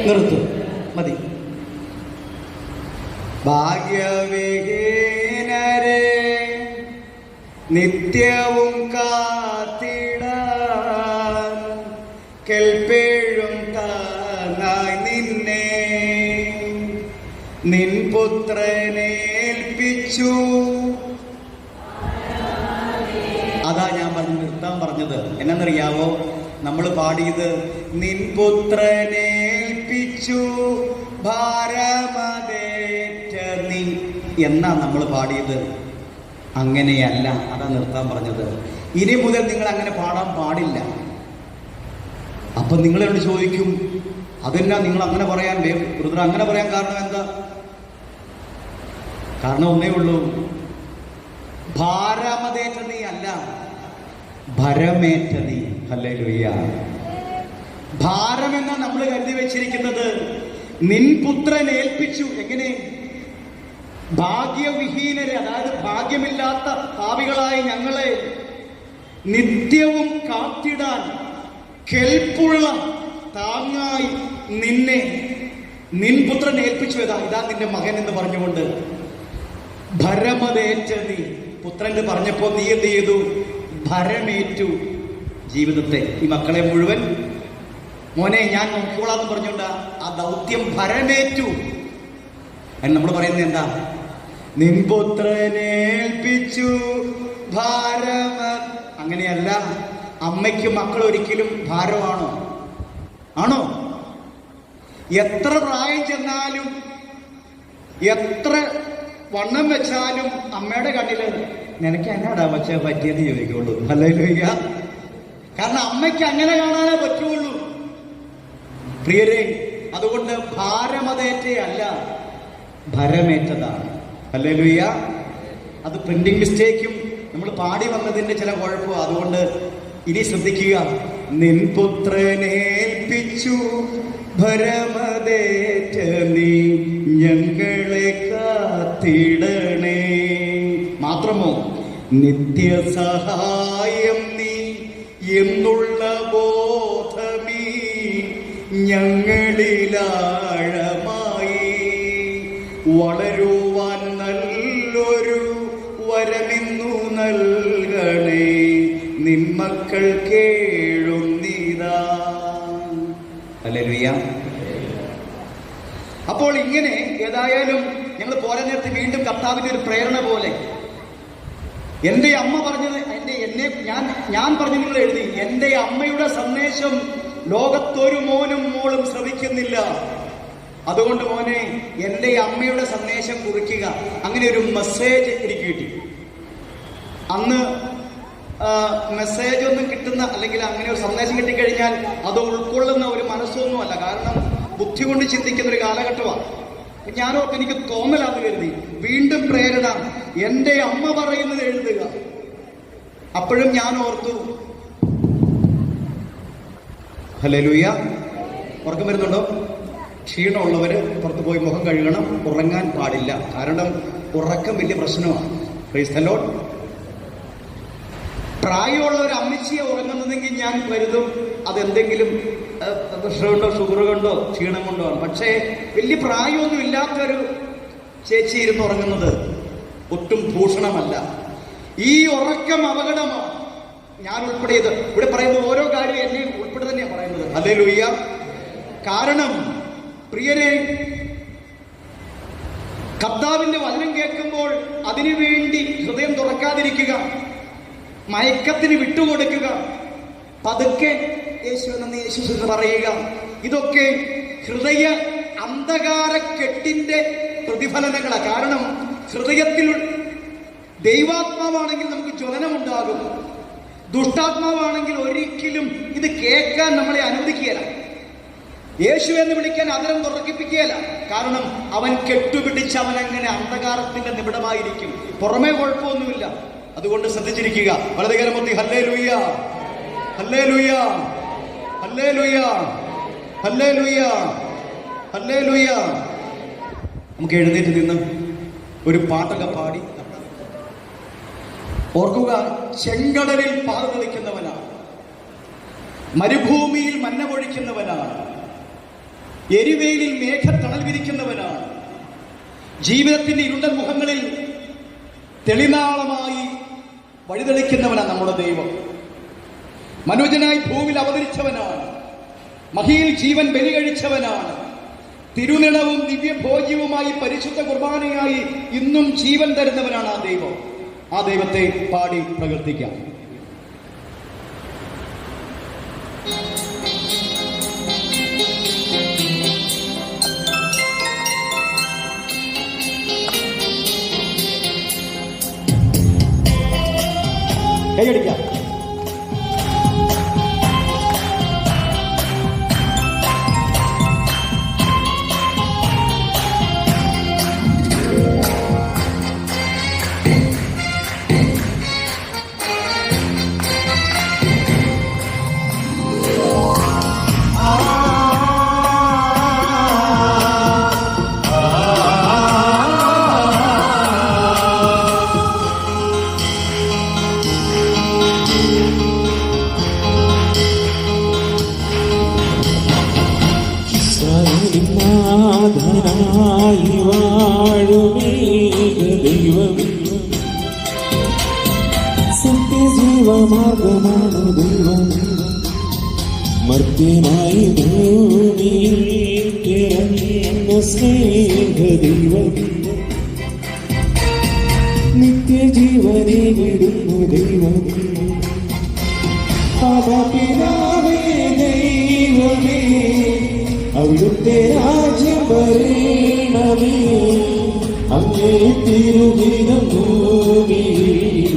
നിർത്തു, മതി. ഭാഗ്യവിഹീനരെ നിത്യവും കാത്തിടാൻ കേൾപ്പേഴും താനായി നിന്നെ നിൻ പുത്രനേൽപ്പിച്ചു. അതാ ഞാൻ നിർത്താൻ പറഞ്ഞത്. എന്നറിയാവോ? നമ്മൾ പാടിയത് നിൻ പുത്രനേൽപ്പിച്ചു ഭാരമതേറ്റ നീ എന്നാ നമ്മൾ പാടിയത്. അങ്ങനെയല്ല, അതാ നിർത്താൻ പറഞ്ഞത്. ഇനി മുതൽ നിങ്ങൾ അങ്ങനെ പാടാൻ പാടില്ല. അപ്പൊ നിങ്ങളോട് ചോദിക്കും, അതെന്നാ നിങ്ങൾ അങ്ങനെ പറയാൻ ബ്രദർ അങ്ങനെ പറയാൻ കാരണം എന്താ? കാരണം ഒന്നേ ഉള്ളൂ, ഭാരമതേറ്റ നീ അല്ല, ഭരമേറ്റ നീ. ഹല്ലേലൂയ. ഭാരമെന്നാ നമ്മൾ കരുതി വെച്ചിരിക്കുന്നത്. നിൻ പുത്രൻ ഏൽപ്പിച്ചു. എങ്ങനെ? ഭാഗ്യവിഹീനരെ, അതായത് ഭാഗ്യമില്ലാത്ത പാപികളായ ഞങ്ങളെ നിത്യവും കാത്തിടാൻ കെൽപ്പുള്ള താങ്ങായി നിന്നെ നിൻ പുത്രൻ ഏൽപ്പിച്ചു. ഇതാ നിന്റെ മകൻ എന്ന് പറഞ്ഞുകൊണ്ട് ഭരമതേറ്റ നീ. പുത്രൻ പറഞ്ഞപ്പോ നീ എന്ത് ചെയ്തു? ഭരമേറ്റു ജീവിതത്തെ. ഈ മക്കളെ മുഴുവൻ മോനെ ഞാൻ നോക്കിക്കോളാന്ന് പറഞ്ഞുകൊണ്ട് ആ ദൗത്യം ഭരമേറ്റു. എന്ന് നമ്മൾ പറയുന്നത് എന്താ? നിൻ പുത്രനേൽപ്പിച്ചു ഭാരമ. അങ്ങനെയല്ല. അമ്മയ്ക്ക് മക്കൾ ഒരിക്കലും ഭാരമാണോ? ആണോ? എത്ര പ്രായം ചെന്നാലും എത്ര വണ്ണം വെച്ചാലും അമ്മയുടെ കണ്ണില് നിനക്ക് എന്നാടാ വച്ച പറ്റിയെന്ന് ചോദിക്കുള്ളൂ. ഹല്ലേലൂയ. കാരണം അമ്മയ്ക്ക് അങ്ങനെ കാണാനേ പറ്റുള്ളൂ. പ്രിയരെ, അതുകൊണ്ട് ഭാരമതേറ്റ അല്ല, ഭരമേറ്റതാണ്. ഹല്ലേലൂയ. അത് പ്രിന്റിംഗ് മിസ്റ്റേക്കും നമ്മൾ പാടി വന്നതിന്റെ ചില കുഴപ്പമാണ്. അതുകൊണ്ട് ഇനി ശ്രദ്ധിക്കുക. നിൻ പുത്രനേൽപ്പിച്ചു ഭരമതേറ്റ നീ ഞങ്ങളെ കാത്തിടണേ. മാത്രമോ നിത്യസഹായം നീ എന്നുള്ള ബോധമീ ഞങ്ങളിലാഴമായി വളരുവാൻ നല്ലൊരു വരമിന്നു നൽകണേ. നിന്മക്കൾ കേഴുന്നിതാ. ഹല്ലേലൂയ. അപ്പോൾ ഇങ്ങനെ ഏതായാലും ഞങ്ങൾ പോരാ നേരത്തെ വീണ്ടും കർത്താവിന്റെ ഒരു പ്രേരണ പോലെ എന്റെ അമ്മ പറഞ്ഞത് ഞാൻ പറഞ്ഞു നിങ്ങൾ എഴുതി. എന്റെ അമ്മയുടെ സന്ദേശം ലോകത്തൊരു മോനും മോളും ശ്രവിക്കുന്നില്ല. അതുകൊണ്ട് മോനെ എന്റെ അമ്മയുടെ സന്ദേശം കുറിക്കുക. അങ്ങനെ ഒരു മെസ്സേജ് എനിക്ക് കിട്ടി. അന്ന് മെസ്സേജ് ഒന്നും കിട്ടുന്ന അല്ലെങ്കിൽ അങ്ങനെ ഒരു സന്ദേശം കിട്ടിക്കഴിഞ്ഞാൽ അത് ഉൾക്കൊള്ളുന്ന ഒരു മനസ്സൊന്നുമല്ല. കാരണം ബുദ്ധി കൊണ്ട് ചിന്തിക്കുന്ന ഒരു കാലഘട്ടമാണ്. ഞാനോർക്ക് എനിക്ക് തോന്നലാന്ന് കരുതി. വീണ്ടും പ്രേരണ, എന്റെ അമ്മ പറയുന്നത് എഴുതുക. അപ്പോഴും ഞാൻ ഓർത്തു, ഹല്ലേലൂയ. ഉറക്കം വരുന്നുണ്ടോ? ക്ഷീണമുള്ളവര് പുറത്തു പോയി മുഖം കഴുകണം. ഉറങ്ങാൻ പാടില്ല. കാരണം ഉറക്കം വലിയ പ്രശ്നമാണ്. Praise the Lord. പ്രായമുള്ള ഒരു അമ്മച്ചിയെ ഉറങ്ങുന്നതെങ്കിൽ ഞാൻ കരുതും അതെന്തെങ്കിലും പ്രഷർ കൊണ്ടോ ഷുഗർ കൊണ്ടോ ക്ഷീണം കൊണ്ടോ ആണ്. പക്ഷേ വലിയ പ്രായമൊന്നും ഇല്ലാത്തൊരു ചേച്ചി ഇരുന്ന് ഉറങ്ങുന്നത് ഒട്ടും ഭൂഷണമല്ല. ഈ ഉറക്കം അപകടമാണ്. ഞാൻ ഉൾപ്പെടെ ഇവിടെ പറയുന്ന ഓരോ കാര്യം എന്നെ ഉൾപ്പെടെ തന്നെയാണ് പറയുന്നത്. ഹല്ലേലൂയ. കാരണം പ്രിയരെ, കർത്താവിന്റെ വചനം കേൾക്കുമ്പോൾ അതിനുവേണ്ടി ഹൃദയം തുറക്കാതിരിക്കുക, മയക്കത്തിന് വിട്ടുകൊടുക്കുക, പതുക്കെ യേശു എന്ന് യേശു എന്ന് പറയുക. ഇതൊക്കെ ഹൃദയ അന്ധകാരക്കെട്ടിന്റെ പ്രതിഫലനങ്ങളാണ്. കാരണം ഹൃദയത്തിൽ ദൈവാത്മാവാണെങ്കിൽ നമുക്ക് ജ്വലനമുണ്ടാകും. ദുഷ്ടാത്മാവാണെങ്കിൽ ഒരിക്കലും ഇത് കേൾക്കാൻ നമ്മളെ അനുവദിക്കുകയില്ല. യേശു എന്ന് വിളിക്കാൻ അതിരം തുറക്കിപ്പിക്കുകയില്ല. കാരണം അവൻ കെട്ടുപിടിച്ച് അവൻ അങ്ങനെ അന്ധകാരത്തിന്റെ നിബിഡമായിരിക്കും. പുറമേ കുഴപ്പമൊന്നുമില്ല. അതുകൊണ്ട് ശ്രദ്ധിച്ചിരിക്കുക. വലതുകരമൊത്തി ഹല്ലേലൂയ, ഹല്ലേലൂയ, ഹല്ലേലൂയ, ഹല്ലേലൂയ, ഹല്ലേലൂയ. നമുക്ക് എഴുന്നേറ്റ് നിന്ന് ഒരു പാട്ടൊക്കെ പാടി ഓർക്കുക. ചെങ്കടലിൽ പാറ തെളിക്കുന്നവനാണ്, മരുഭൂമിയിൽ മന്ന പൊഴിക്കുന്നവനാണ്, എരിവേലിൽ മേഘത്തണൽ വിരിക്കുന്നവനാണ്, ജീവിതത്തിന്റെ ഇരുണ്ട മുഖങ്ങളിൽ തെളിനാളമായി വഴിതെളിക്കുന്നവനാണ് നമ്മുടെ ദൈവം. മനുജനായി ഭൂമിയിൽ അവതരിച്ചവനാണ്, മഹിയിൽ ജീവൻ ബലി കഴിച്ചവനാണ്, തിരുനിണവും ദിവ്യഭോജ്യവുമായി പരിശുദ്ധ കുർബാനയായി ഇന്നും ജീവൻ തരുന്നവനാണ് ആ ദൈവം. ആ ദൈവത്തെ പാടി പ്രകീർത്തിക്കാം. കൈയടിക്കാം. നാഥനായി വാഴുമേക ദൈവമേ, സത്യജീവമാർഗമാണ് ദൈവം. മർത്യനായി ഭൂമിയിൽ ഇറങ്ങിയ സ്നേഹ ദൈവം, നിത്യജീവനെ വിടുന്നു ദൈവം. പിതാവേ ദൈവമേ, അവിടുത്തെ രാജ്യം വരേണമേ, അങ്ങേ തിരുഹിതം ഭൂമിയിൽ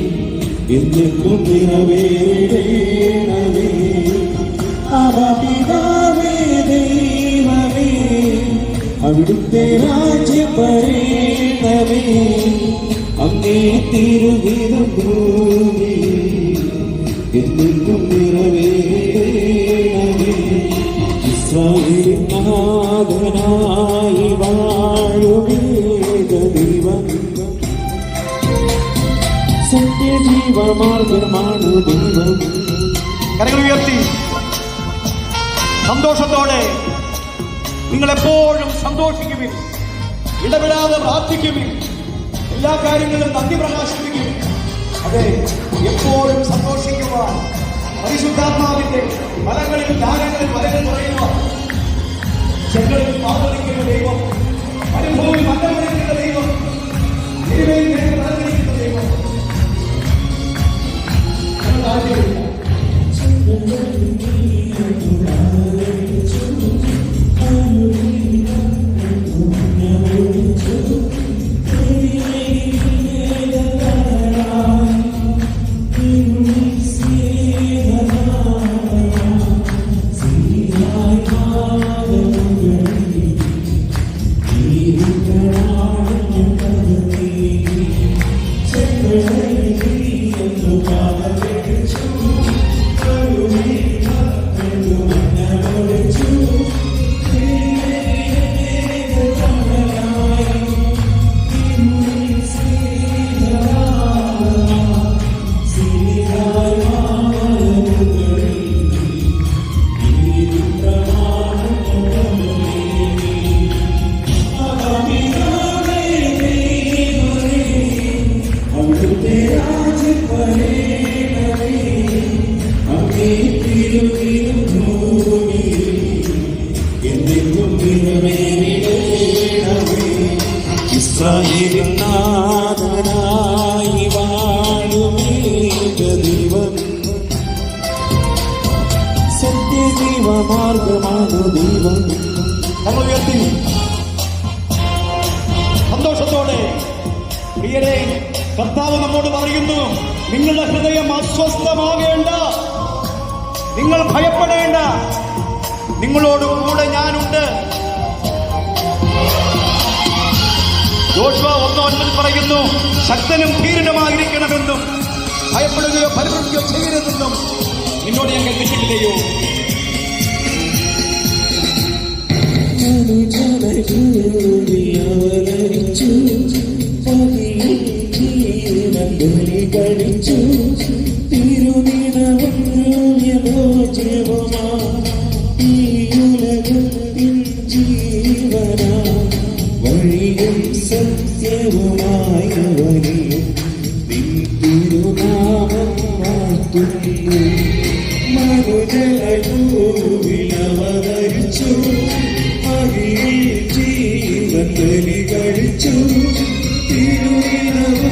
എന്നെന്നും നിറവേറണമേ. പിതാവേ ദൈവമേ, അവിടുത്തെ രാജ്യം വരേണമേ, അങ്ങേ തിരുഹിതം ഭൂമിയിൽ എന്നെന്നും നിറവേറണമേ. ഇസ്രായേലിൻ നാഥനായി വാഴുമേക ദൈവം, സത്യജീവമാർഗമാണ് ദൈവം. കരങ്ങൾ ഉയർത്തി സന്തോഷത്തോടെ നിങ്ങളെപ്പോഴും സന്തോഷിക്കുവിൻ, ഇടപെടാതെ പ്രാർത്ഥിക്കുവിൻ, എല്ലാ കാര്യങ്ങളിലും നന്ദി പ്രകാശിപ്പിക്കുവിൻ. അതെ, എപ്പോഴും സന്തോഷിക്കുവാൻ പരിശുദ്ധാത്മാവിന്റെ ഫലങ്ങളിൽ ദാനങ്ങളിൽ വലകൾ പറയുവാൻ ചെങ്ങളിൽ പാർവതിക്കുന്ന ദൈവം, അനുഭവം മന്ദമണിക്കുന്ന ദൈവം, ഇരുവയിൽ നിലനിൽക്കുന്ന ദൈവം. ഇസ്രായേലിൻ നാഥനായി വാഴുമേക ദൈവം, സത്യജീവമാർഗമാണ് ദൈവം. ഉയർത്തി സന്തോഷത്തോടെ പ്രിയരെ, കർത്താവ് നമ്മോട് പറയുന്നു, നിങ്ങളുടെ ഹൃദയം അസ്വസ്ഥമാകേണ്ട, നിങ്ങൾ ഭയപ്പെടേണ്ട, നിങ്ങളോട് കൂടെ ഞാനുണ്ട്. യോശുവ 1:9 പറയുന്നു, ശക്തനും ധീരനുമായിരിക്കണമെന്നും ഭയപ്പെടുകയോ ഭയപ്പെടുകയോ ചെയ്യരുതെന്നും നിന്നോട് ഞാൻ കൽപ്പിച്ചിട്ടില്ലയോ? അവതരിച്ചു, കഴിച്ചു, തിരുനിടവോജീവമാ ഈ ഉലകത്തിൻ ജീവന വഴിയും സത്യവുമായവനെ നിൻ തിരുനാമം വാഴ്ത്തുന്നു. മനുജലൂവിലവതരിച്ചു, അകിൽ ജീവൻ ബലി കഴിച്ചു, തിരുനിടവോജീവമാ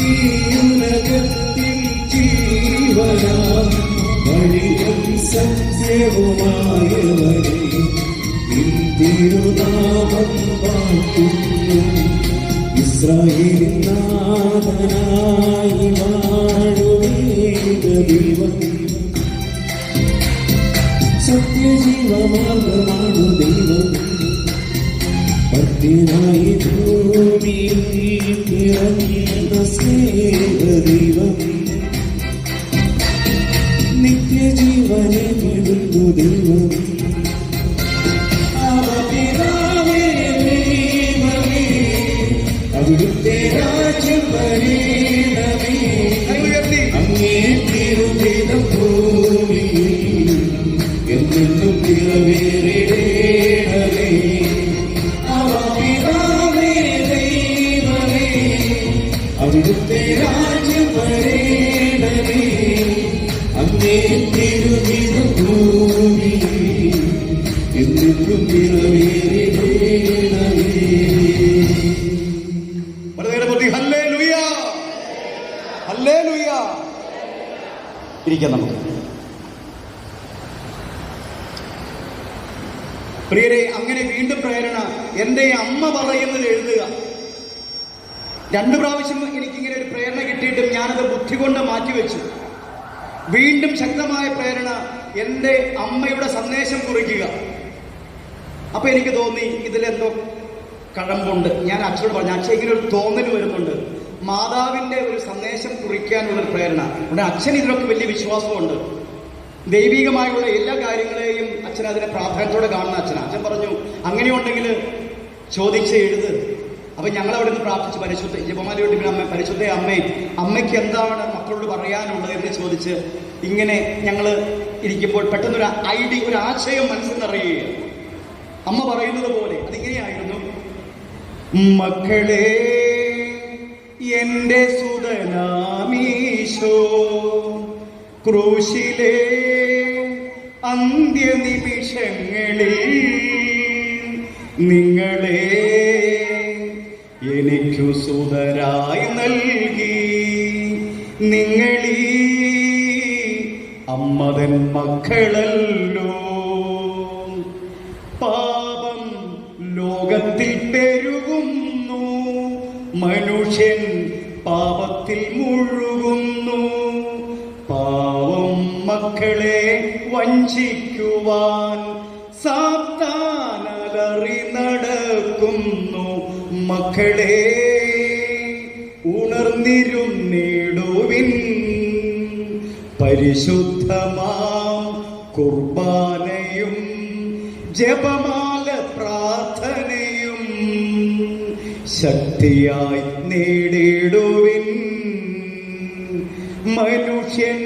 ഈ ഉലകത്തിൻ ജീവന വഴിയും സത്യവുമായവനെ തിരുനാമം വാഴ്ത്തുന്നു. ഇസ്രായേലിൻ നാഥനായി വാഴുമേക ദൈവം, സത്യജീവമാർഗമാണ് ദൈവം. ഭക്തനായി ഭൂമിയിൽ പിറന്ന സ്നേഹദൈവം, നിത്യജീവനെ വിടുന്നു ദൈവം. അവിടുത്തെ രാജ്യം വരേണമേ, അങ്ങേ തിരുഹിതം ഭൂമിയിൽ എന്നെന്നും നിറവേറണമേ. പിതാവേ ദൈവമേ, അവിടുത്തെ രാജ്യം വരേണമേ, അങ്ങേ തിരുഹിതം ഭൂമിയിൽ എന്നെന്നും നിറവേറണമേ. ഇരിക്കാം നമുക്ക്. പ്രിയരെ, അങ്ങനെ വീണ്ടും പ്രേരണ. എന്റെ അമ്മ പറയുന്നത് എഴുതുക. 2 പ്രാവശ്യം എനിക്കിങ്ങനെ ഒരു പ്രേരണ കിട്ടിയിട്ടും ഞാനത് ബുദ്ധി കൊണ്ട് മാറ്റിവെച്ചു. വീണ്ടും ശക്തമായ പ്രേരണ, എന്റെ അമ്മയുടെ സന്ദേശം കുറിക്കുക. അപ്പൊ എനിക്ക് തോന്നി ഇതിലെന്തോ കഴമ്പുണ്ട്. ഞാൻ അച്ഛനോട് പറഞ്ഞു, അച്ഛൻ ഇങ്ങനെ ഒരു തോന്നൽ വരുന്നുണ്ട്, മാതാവിന്റെ ഒരു സന്ദേശം കുറിക്കാനുള്ള ഒരു പ്രേരണ. ഉടനെ അച്ഛൻ ഇതിലൊക്കെ വലിയ വിശ്വാസമുണ്ട്. ദൈവികമായുള്ള എല്ലാ കാര്യങ്ങളെയും അച്ഛൻ അതിനെ പ്രാധാന്യത്തോടെ കാണുന്ന അച്ഛനാണ്. അച്ഛൻ പറഞ്ഞു, അങ്ങനെയുണ്ടെങ്കിൽ ചോദിച്ച് എഴുത്. അപ്പൊ ഞങ്ങൾ അവിടെ നിന്ന് പ്രാർത്ഥിച്ചു, പരിശുദ്ധ ജപമാലയോട് അമ്മ, പരിശുദ്ധ അമ്മയ്ക്ക് എന്താണ് മക്കളോട് പറയാനുള്ളത് എന്ന് ചോദിച്ച് ഇങ്ങനെ ഞങ്ങൾ ഇരിക്കുമ്പോൾ പെട്ടെന്നൊരു ഒരു ആശയം മനസ്സിൽ നിറയുകയാണ്. അമ്മ പറയുന്നത് പോലെ അതിങ്ങനെയായിരുന്നു: മക്കളെ, എന്റെ സുതനാമീശോ ക്രൂശിലെ അന്ത്യനിമിഷങ്ങളിൽ നിങ്ങളെ എനിക്കു സുതരായി നൽകി. നിങ്ങളീ അമ്മതൻ മക്കളല്ലോ. പാപം ലോകത്തിൽ പെരുകുന്നു, മനുഷ്യൻ പാപത്തിൽ മുഴുകുന്നു. പാവം മക്കളെ വഞ്ചിക്കുവാൻ സാത്താൻ അലറി നടക്കുന്നു. മക്കളെ, ഉണർന്നിരുന്നിടുവിൻ. പരിശുദ്ധമാം കുർബാനയും ജപമാല പ്രാർത്ഥനയും ശക്തിയായി നേടിടുവിൻ. മനുഷ്യൻ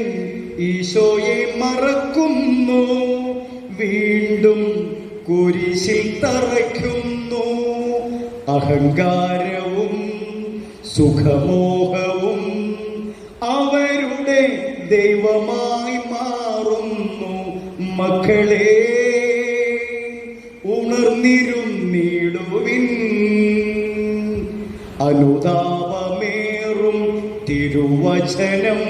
ഈശോയെ മറക്കുന്നു, വീണ്ടും കുരിശിൽ തറയ്ക്കുന്നു. അഹങ്കാരവും സുഖമോഹവും അവരുടെ ദൈവമായി മാറുന്നു. മക്കളെ, ഉണർന്നിരുന്നിടുവിൻ. അനുതാപമേറും തിരുവചനം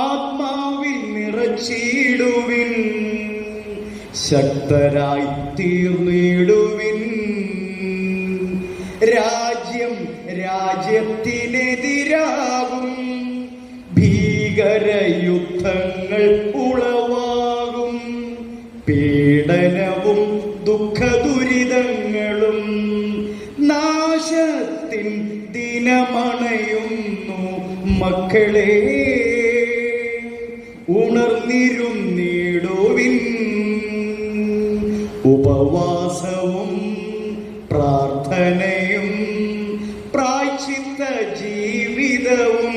ആത്മാവിൽ നിറച്ചിടുവിൻ. ശക്തരായി തീർന്നിടുവിൻ. രാജ്യം രാജ്യത്തിനെതിരാകും, ഭീകരയുദ്ധങ്ങൾ ഉളവാകും. പീഡനവും ദുഃഖദുരിതങ്ങളും നാശത്തിൻ ദിനമണയുന്നു. മക്കളെ, ഉണർന്നിരുന്നിടുവിൻ. ഉപവാസവും പ്രാർത്ഥനയും പ്രായശ്ചിത്ത ജീവിതവും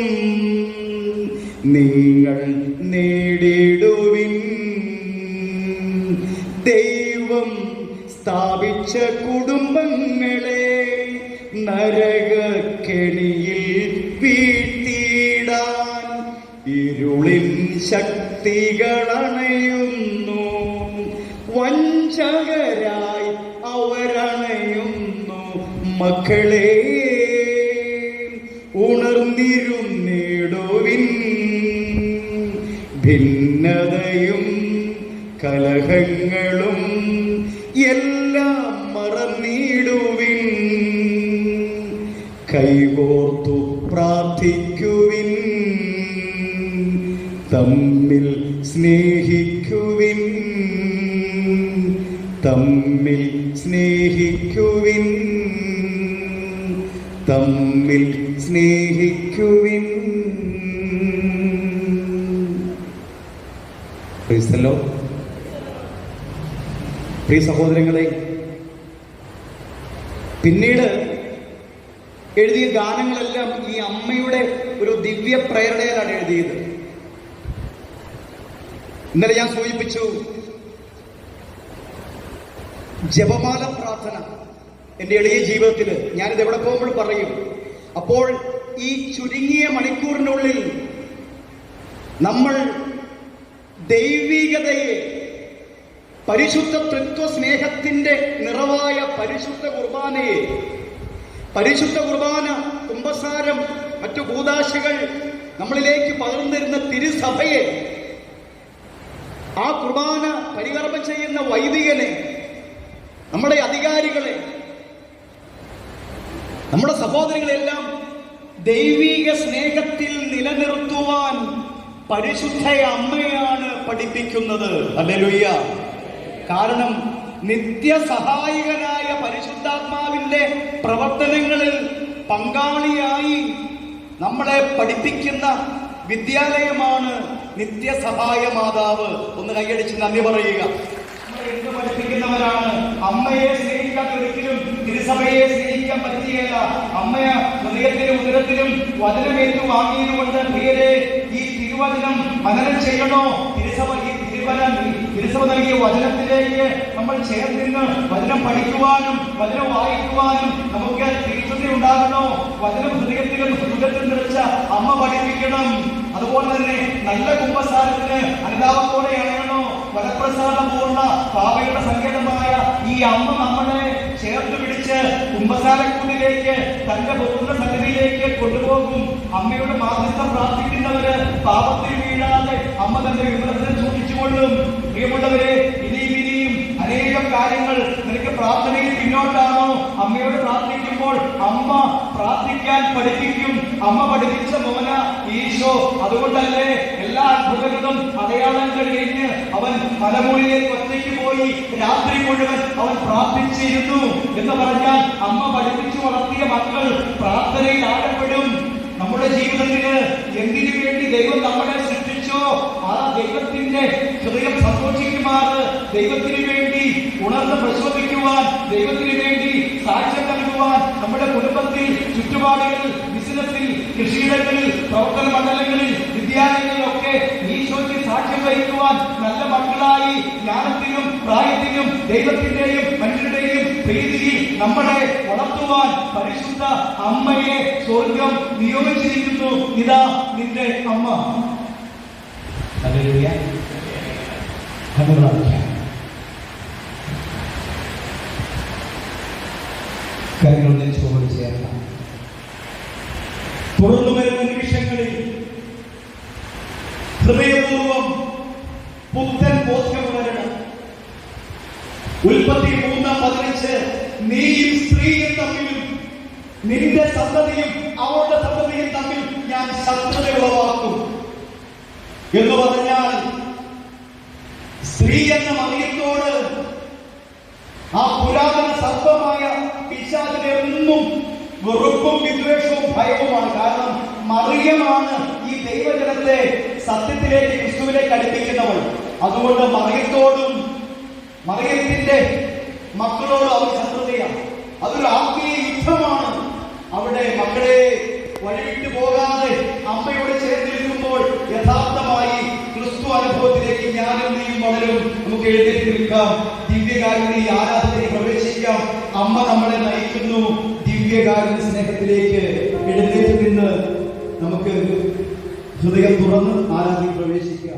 നിങ്ങൾ നേടിടുവിൻ. ദൈവം സ്ഥാപിച്ച കുടുംബങ്ങളെ നരകക്കെണിയിൽ വീഴ്ത്തിയിടാൻ ഇരുളിൻ ശക്തികളണയുന്നു. വഞ്ചകരായി അവരണയുന്നു. മക്കളെ, ഉണർന്നിരുന്നിടുവിൻ. ഭിന്നതയും കലഹങ്ങളും എല്ലാം മറന്നിടുവിൻ. കൈകോർത്തു പ്രാർത്ഥിക്കുവിൻ. തമ്മിൽ സ്നേഹിക്കുവിൻ. തമ്മിൽ സ്നേഹിക്കുവിൻ. തമ്മിൽ സ്നേഹിക്കുവിൻ. ക്രിസ്തലോ, പ്രിയ സഹോദരങ്ങളെ, പിന്നീട് എഴുതിയ ഗാനങ്ങളെല്ലാം ഈ അമ്മയുടെ ഒരു ദിവ്യ പ്രേരണയിലാണ് എഴുതിയത്. ഇന്നലെ ഞാൻ സൂചിപ്പിച്ചു, ജപമാല പ്രാർത്ഥന എൻ്റെ എളിയ ജീവിതത്തിൽ ഞാനിത് എവിടെ പോകുമ്പോൾ പറയും. അപ്പോൾ ഈ ചുരുങ്ങിയ മണിക്കൂറിനുള്ളിൽ നമ്മൾ ദൈവികതയെ, പരിശുദ്ധ തൃത്വ സ്നേഹത്തിന്റെ നിറവായ പരിശുദ്ധ കുർബാനയെ, പരിശുദ്ധ കുർബാന, കുംഭസാരം, മറ്റു കൂദാശകൾ നമ്മളിലേക്ക് പകർന്നിരുന്ന തിരുസഭയെ, ആ കുർബാന പരികർമ്മം ചെയ്യുന്ന വൈദികനെ, നമ്മുടെ അധികാരികളെ, നമ്മുടെ സഹോദരങ്ങളെല്ലാം ദൈവിക സ്നേഹത്തിൽ നിലനിർത്തുവാൻ പരിശുദ്ധ അമ്മയാണ് പഠിപ്പിക്കുന്നത്. ഹല്ലേലൂയ. കാരണം നിത്യസഹായകനായ പരിശുദ്ധാത്മാവിന്റെ പ്രവർത്തനങ്ങളിൽ പങ്കാളിയായി നമ്മളെ പഠിപ്പിക്കുന്ന വിദ്യാലയമാണ് നിത്യസഹായ മാതാവ്. ഒന്ന് കൈയടിച്ച് നന്ദി പറയുക. എന്ത് പഠിപ്പിക്കുന്നവരാണ്? അമ്മയെ സ്നേഹിക്കാൻ ഒരിക്കലും തിരുസഭയെ സ്നേഹിക്കാൻ പറ്റുകയില്ല. അമ്മയെ ഹൃദയത്തിലും ഉദരത്തിലും വചനമേറ്റു വാങ്ങിയതുകൊണ്ട് പ്രിയരെ, ഈ തിരുവചനം മനനം ചെയ്യണോ? തിരുസഭ നൽകിയ വചനത്തിലേക്ക് നമ്മൾ ചേർന്ന് വചനം പഠിക്കുവാനും വചനം വായിക്കുവാനും നമുക്ക് തിരിച്ചതി ഉണ്ടാകണോ? വചനം ഹൃദയത്തിലും ഹൃദയത്തിലും നിറച്ച അമ്മ പഠിപ്പിക്കണം. അതുപോലെ തന്നെ നല്ല കുമ്പസാരത്തിന് അനുതാപത്തോടെ അണയണോ? വരപ്രസാദപൂർണ്ണ പാവയുടെ സങ്കേതമായ ഈ അമ്മ നമ്മളെ ചേർത്ത് പിടിച്ച് കുമ്പസാരക്കൂടിലേക്ക് തന്റെ പൂർണ്ണ സന്നിധിയിലേക്ക് കൊണ്ടുപോകും. അമ്മയുടെ മാധ്യസ്ഥം പ്രാർത്ഥിക്കുന്നവര് പാപത്തിൽ വീഴാതെ അമ്മ തന്റെ വിമലത്തിൽ സൂക്ഷിച്ചുകൊള്ളും. പ്രിയമുള്ളവരെ, ഇനിയും അനേകം കാര്യങ്ങൾ നിനക്ക് പ്രാർത്ഥനയിൽ പിന്നോട്ടാണോ? അമ്മയോട് പ്രാർത്ഥിക്കുമ്പോൾ അമ്മ പ്രാർത്ഥിക്കാൻ പഠിപ്പിക്കും. അമ്മ പഠിപ്പിച്ച മോന ഈശോ. അതുകൊണ്ടല്ലേ എല്ലാ അത്ഭുതങ്ങളും അടയാളങ്ങൾ കഴിഞ്ഞ് അവൻ മലമുകളിലേക്ക് ഒറ്റയ്ക്ക് പോയി രാത്രി മുഴുവൻ അവൻ പ്രാർത്ഥിച്ചിരുന്നു എന്ന് പറഞ്ഞാൽ അമ്മ പഠിപ്പിച്ചു വളർത്തിയ മക്കൾ പ്രാർത്ഥനയിൽ ആഴപ്പെടും. നമ്മുടെ ജീവിതത്തിന് എന്തിനു വേണ്ടി ദൈവം നമ്മളെ സൃഷ്ടിച്ചോ ആ ദൈവത്തിന്റെ ഹൃദയം സന്തോഷിക്കുമാറ് ദൈവത്തിന് വേണ്ടി ഉണർന്ന് പ്രശോഭിക്കുവാൻ, ദൈവത്തിന് വേണ്ടി സാക്ഷ്യം നൽകുവാൻ നമ്മുടെ കുടുംബത്തിൽ, ചുറ്റുപാടുകളിൽ, ബിസിനസ്സിൽ, കൃഷിയിടങ്ങളിൽ, പ്രവർത്തന മണ്ഡലങ്ങളിൽ, വിദ്യാലയങ്ങളിലൊക്കെ ഈശോയ്ക്ക് സാക്ഷ്യം വഹിക്കുവാൻ നല്ല മക്കളായി ജ്ഞാനത്തിലും പ്രായത്തിലും ദൈവത്തിന്റെയും മനുഷ്യരുടെയും പ്രീതിയിൽ നമ്മളെ വളർത്തുവാൻ പരിശുദ്ധ അമ്മയെ സ്വർഗം നിയോഗിച്ചിരിക്കുന്നു. ഇതാ നിന്റെ അമ്മ. കരങ്ങളുടെ ചോട് ചേർക്കാം. തുടർന്നു വരുന്ന നിമിഷങ്ങളിൽ ഹൃദയപൂർവം പുത്തൻ ബോധ്യമുണരണം. ഉൽപ്പത്തി 3:15 നീയും സ്ത്രീയും തമ്മിലും നിന്റെ സന്തതിയും അവളുടെ സന്തതിയും തമ്മിൽ ഞാൻ ശത്രുത ഉളവാക്കും എന്ന് പറഞ്ഞാൽ സ്ത്രീ എന്ന മറിയത്തോട് ആ പുരാതന സർപ്പമായ പിശാചിനെ എന്നും വെറുപ്പും വിദ്വേഷവും ഭയവുമാണ്. കാരണം മറിയമാണ് ഈ ദൈവജനത്തെ സത്യത്തിലേക്ക്, ക്രിസ്തുവിലേക്ക് അടുപ്പിക്കുന്നവൾ. അതുകൊണ്ട് മറിയത്തോടും മറിയത്തിന്റെ മക്കളോടും അവർ ശത്രുതയാണ്. അതൊരു ആത്മീയ യുദ്ധമാണ്. അവിടെ മക്കളെ വഴിവിട്ടു പോകാതെ അമ്മയോട് ചേർന്നിരിക്കുമ്പോൾ യഥാർത്ഥമായി ക്രിസ്തു അനുഭവത്തിലേക്ക് ഞാനും നീയും വളരും. നമുക്ക് എഴുന്നേറ്റ് നിൽക്കാം. ദിവ്യകാരുണ്യ ആരാധനയിൽ പ്രവേശിക്കാം. അമ്മ നമ്മളെ നയിക്കുന്നു ദിവ്യകാരുണ്യ സ്നേഹത്തിലേക്ക്. എഴുന്നേറ്റ് നിന്ന് നമുക്ക് ഹൃദയം തുറന്ന് ആരാധനയിൽ പ്രവേശിക്കാം.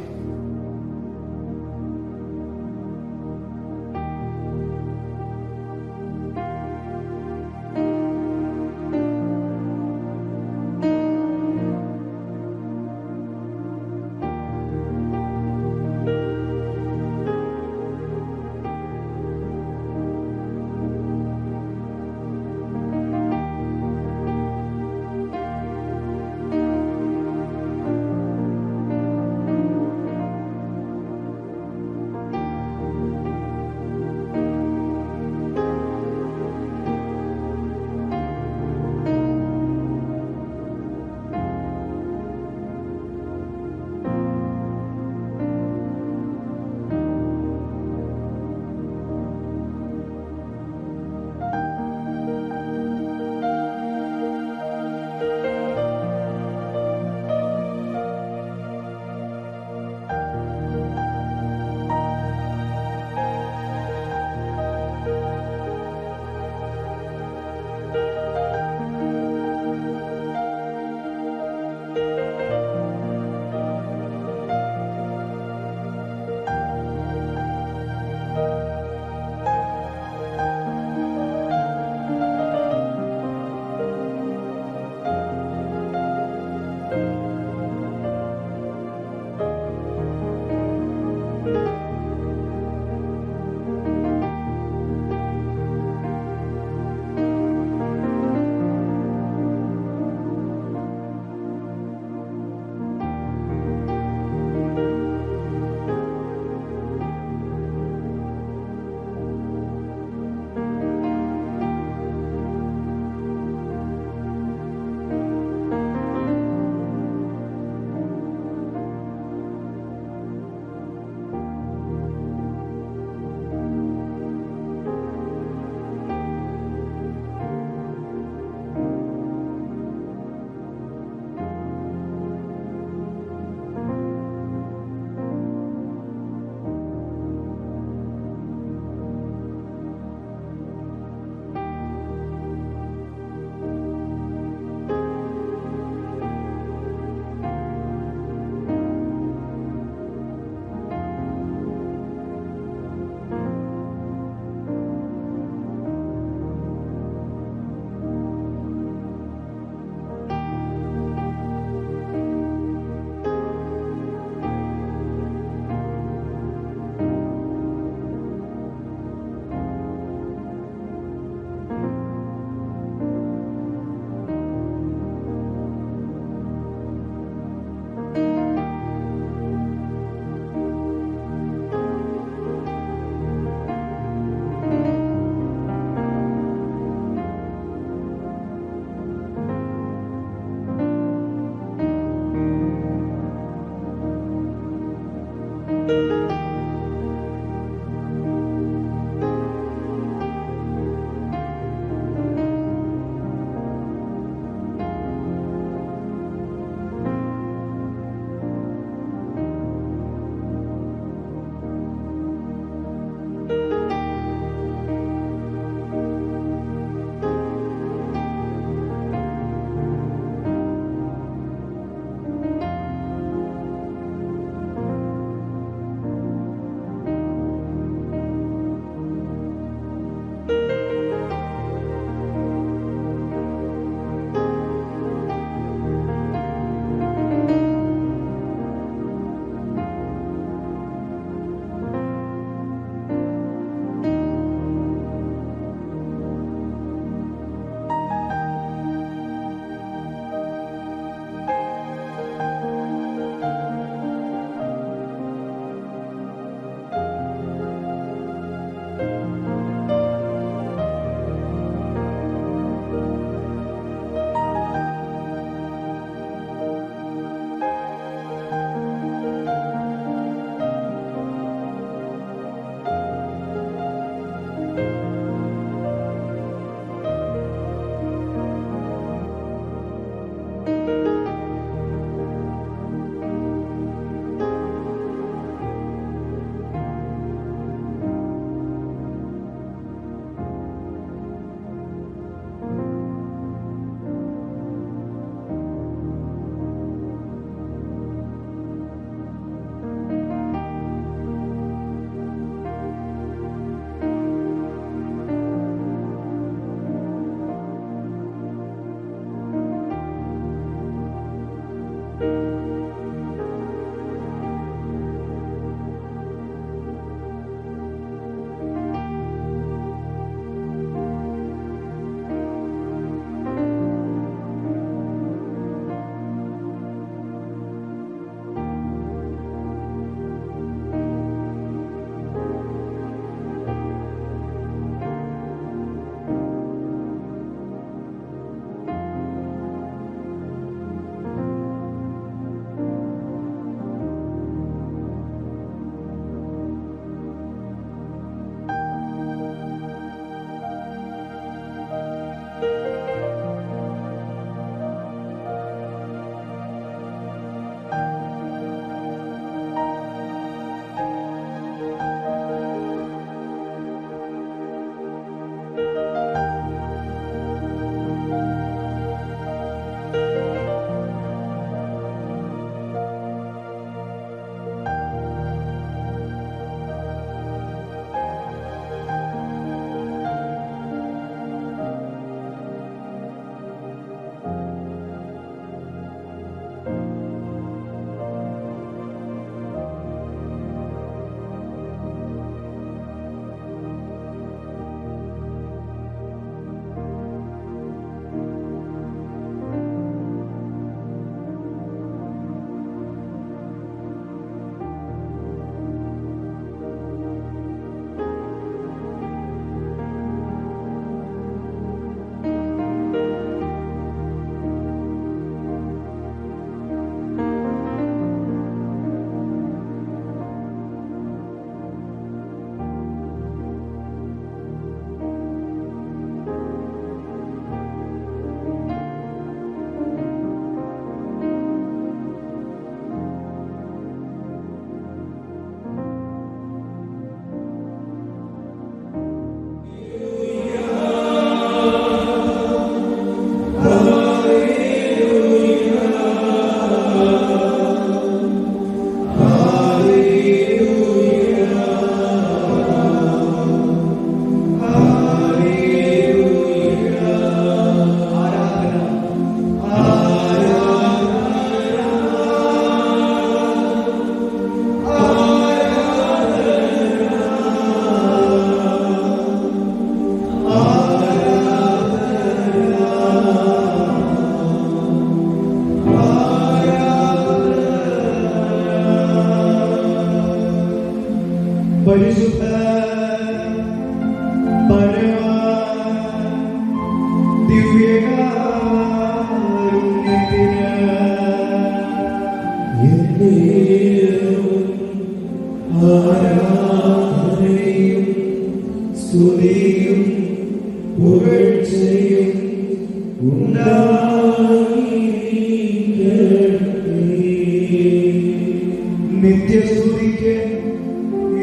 നിത്യസ്തുതിക്ക്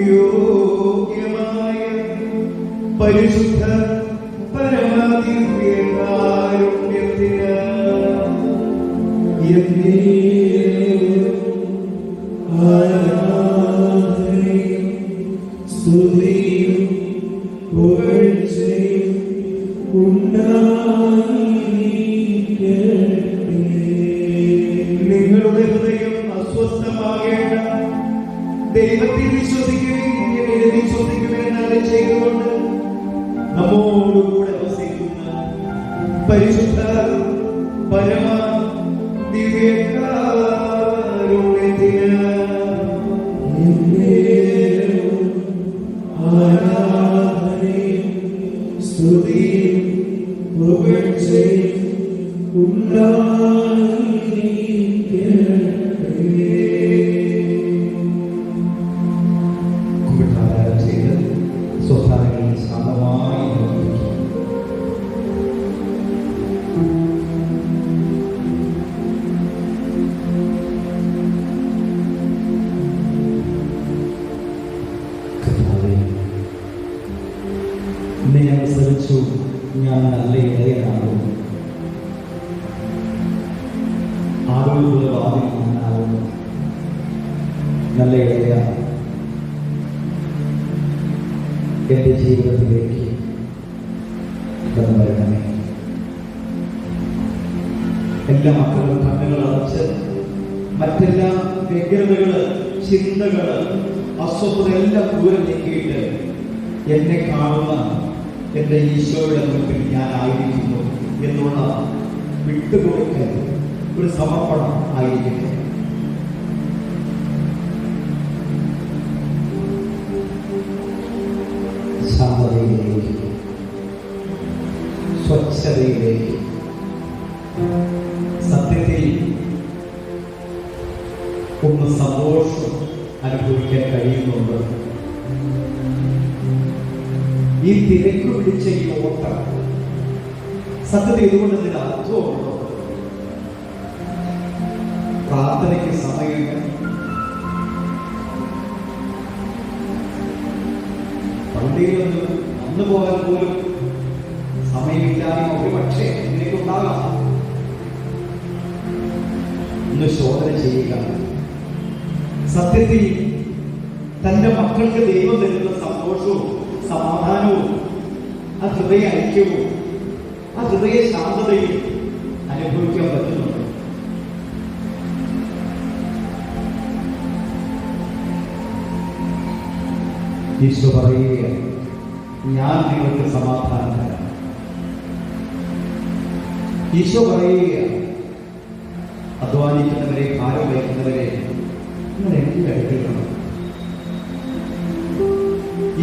യോഗ്യമായ പരിശുദ്ധ പരമദിവ്യകാരുണ്യത്തിന് ആരാധനയും സ്തുതിയും പുകഴ്ചയും നിങ്ങളുടെ ഹൃദയം അസ്വസ്ഥമാകേണ്ട, ദൈവത്തിൽ വിശ്വസിക്കുകയും എന്നിൽ വിശ്വസിക്കുകയും അത് ചെയ്തുകൊണ്ട് നമ്മോടുകൂടെ വസിക്കുന്ന പരിശുദ്ധ പരമ ദിവ്യകാരുണ്യത്തിന് ആരാധനയും സ്തുതിയും പുകഴ്ചയും കുമ്പിട്ടാരാധന ചെയ്ത് സ്വസ്ഥാനങ്ങളിൽ ശാന്തമായി നിർവഹിക്കും. ഇന്ന് ഞാൻ ശ്രമിച്ചു, ഞാൻ നല്ല ഇടയനാകും, ആളുകളുടെ വാതിൽ ഞാനാകുന്നു, നല്ല ഇടയാണ്. എൻ്റെ ജീവിതത്തിലേക്ക് കടന്നു വരണമേ. എല്ലാ മക്കളും കണ്ണുകൾ അടച്ച് മറ്റെല്ലാ വ്യഗ്രതകള്, ചിന്തകള്, അസ്വസ്ഥത എല്ലാം ദൂരം നീക്കിയിട്ട് എന്നെ കാണുന്ന എൻ്റെ ഈശോയുടെ മുൻപിൽ ഞാനായിരിക്കുന്നു എന്നുള്ള വിട്ടുകൊടുക്കൽ, ഒരു സമർപ്പണം ആയിരിക്കട്ടെ. ശാന്തതയിലേക്ക്, സ്വച്ഛതയിലേക്ക്, സത്യത്തിൽ ഒന്ന് സന്തോഷം അനുഭവിക്കാൻ കഴിയുന്നുണ്ട്. ഈ തിരക്ക് പിടിച്ച ഈ ഓട്ടം സത്യത ഇതുകൊണ്ട് ഇതിന് അർത്ഥമുണ്ടോ? പ്രാർത്ഥനയ്ക്ക് സമയമില്ല, പള്ളിയിലൊന്ന് വന്നു പോകാൻ പോലും സമയമില്ലാതെ ഒരു പക്ഷേ ഇതിലേക്കുണ്ടാകാം. ഒന്ന് ശോധന ചെയ്യുക. സത്യത്തിൽ തന്റെ മക്കൾക്ക് ദൈവം തരുന്ന സന്തോഷവും സമാധാനവും ആ ഹൃദയ ഐക്യവും ആ ഹൃദയ ശാന്തതയും അനുഭവിക്കാൻ പറ്റുന്നുണ്ട്. ഈശോ പറയുകയാണ്, ഞാൻ നിങ്ങൾക്ക് സമാധാനം തരാം. ഈശോ പറയുകയാണ്, അധ്വാനിക്കുന്നവരെ, ഭാരം വഹിക്കുന്നവരെ നിങ്ങൾ എനിക്ക് കഴിക്കണം.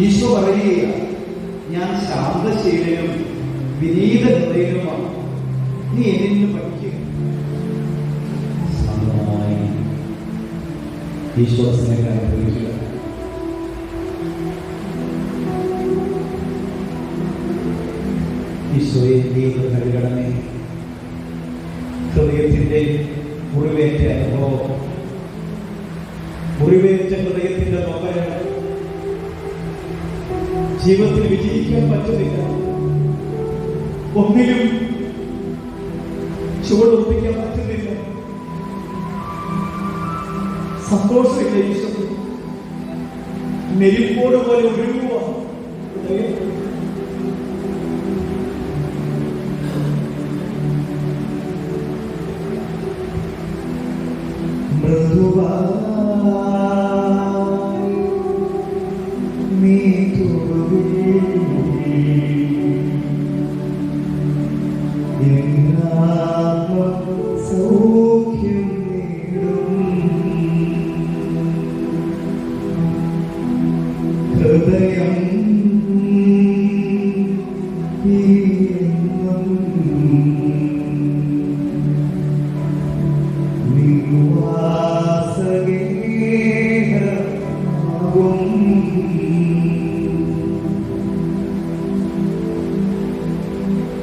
ഈശോ പറയുകയാണ്, ഞാൻ ശാന്തശീലനും വിനീത ഹൃദയനുമാണ്, നീ എന്നിൽ പഠിക്കുക. ശാന്തമായി ഈശോ സ്നേഹം അനുഭവിക്കുക. ഈശോയെ ദൈവം നൽകണമേ. ഹൃദയത്തിന്റെ മുറിവേറ്റ അനുഭവം, മുറിവേറ്റ ഹൃദയത്തിന്റെ നോക്കലാണ്. ജീവിതത്തിൽ വിജയിക്കാൻ പറ്റുന്നില്ല, ഒന്നിലും ചുവടുറപ്പിക്കാൻ പറ്റുന്നില്ല, സന്തോഷമില്ല. ഈശോ നെരിപ്പോട് പോലെ ഒഴുകുക ഹൃദയം. നീ സൗഖ്യം ഹൃദയം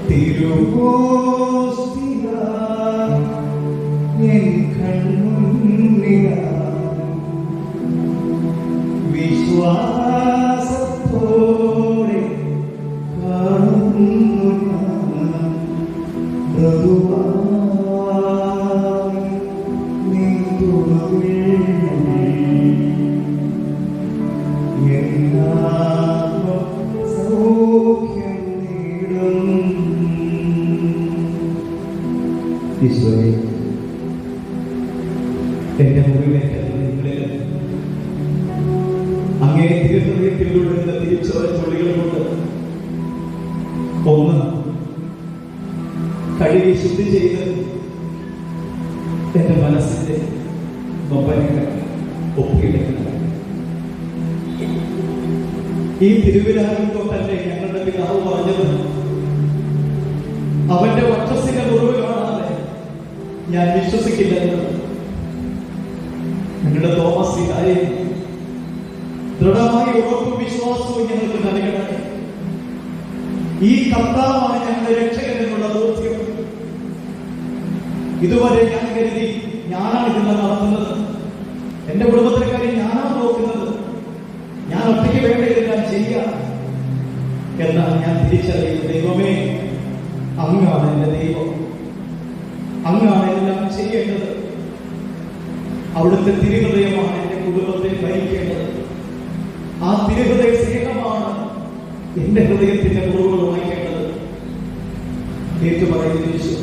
തിരുനാമം എൻ കൺമുന്നിലാ വിശ്വാസത്തോടെ കാണുന്നു ഞാൻ മൃദുവായി നീ തുറവിൽ എന്നാത്മ സൗഖ്യം നേടും. ഈശോയെ, എന്റെ മുറിവേറ്റ നിങ്ങളിൽ അങ്ങേ തിരുഹൃദയത്തിലൂടെ തിരിച്ചുള്ള ചൊല്ലികളുമുണ്ട്. ഒന്ന്, കഴുകി ശുദ്ധി ചെയ്ത് എന്റെ മനസ്സിന്റെ നൊമ്പരങ്ങൾ ഒപ്പിയെടുക്കുന്നത്. ഈ തിരുവിലാകുമ്പോൾ തന്നെ ഞങ്ങളുടെ പിതാവ് പറഞ്ഞത്, അവന്റെ വക്ഷസിന്റെ മുറിവ് കാണാതെ ഞാൻ വിശ്വസിക്കില്ലെന്ന്. ഞങ്ങളുടെ തോമസ് വികാരി ദൃഢമായ ഉറപ്പും വിശ്വാസവും ഞങ്ങൾക്ക് നൽകണമേ. ഈ കർത്താവാണ് ഞങ്ങളുടെ രക്ഷകൻ എന്നുള്ള ബോധ്യം. ഇതുവരെ ഞാൻ കരുതി ഞാനാണ് ഇതെല്ലാം നടത്തുന്നത്, എന്റെ കുടുംബത്തിലെ കാര്യം ഞാനാണ് നോക്കുന്നത്, ഞാൻ ഒറ്റയ്ക്ക് വേണ്ട ഇതെല്ലാം ചെയ്യാം. എന്നാൽ ഞാൻ തിരിച്ചറിയുന്നു, ദൈവമേ, അങ്ങാണ് എന്റെ ദൈവം, അങ്ങാണ് എല്ലാം ചെയ്യേണ്ടത്. അവിടുത്തെ തിരുഹൃദയമാണ് എന്റെ കുടുംബത്തെ ഭരിക്കേണ്ടത്. ആ തിരുഹൃദയ സ്നേഹമാണ് എന്റെ ഹൃദയത്തിന്റെ മുറിവുകൾ ഉണക്കേണ്ടത്. ഏറ്റുപറയുന്ന യേശു,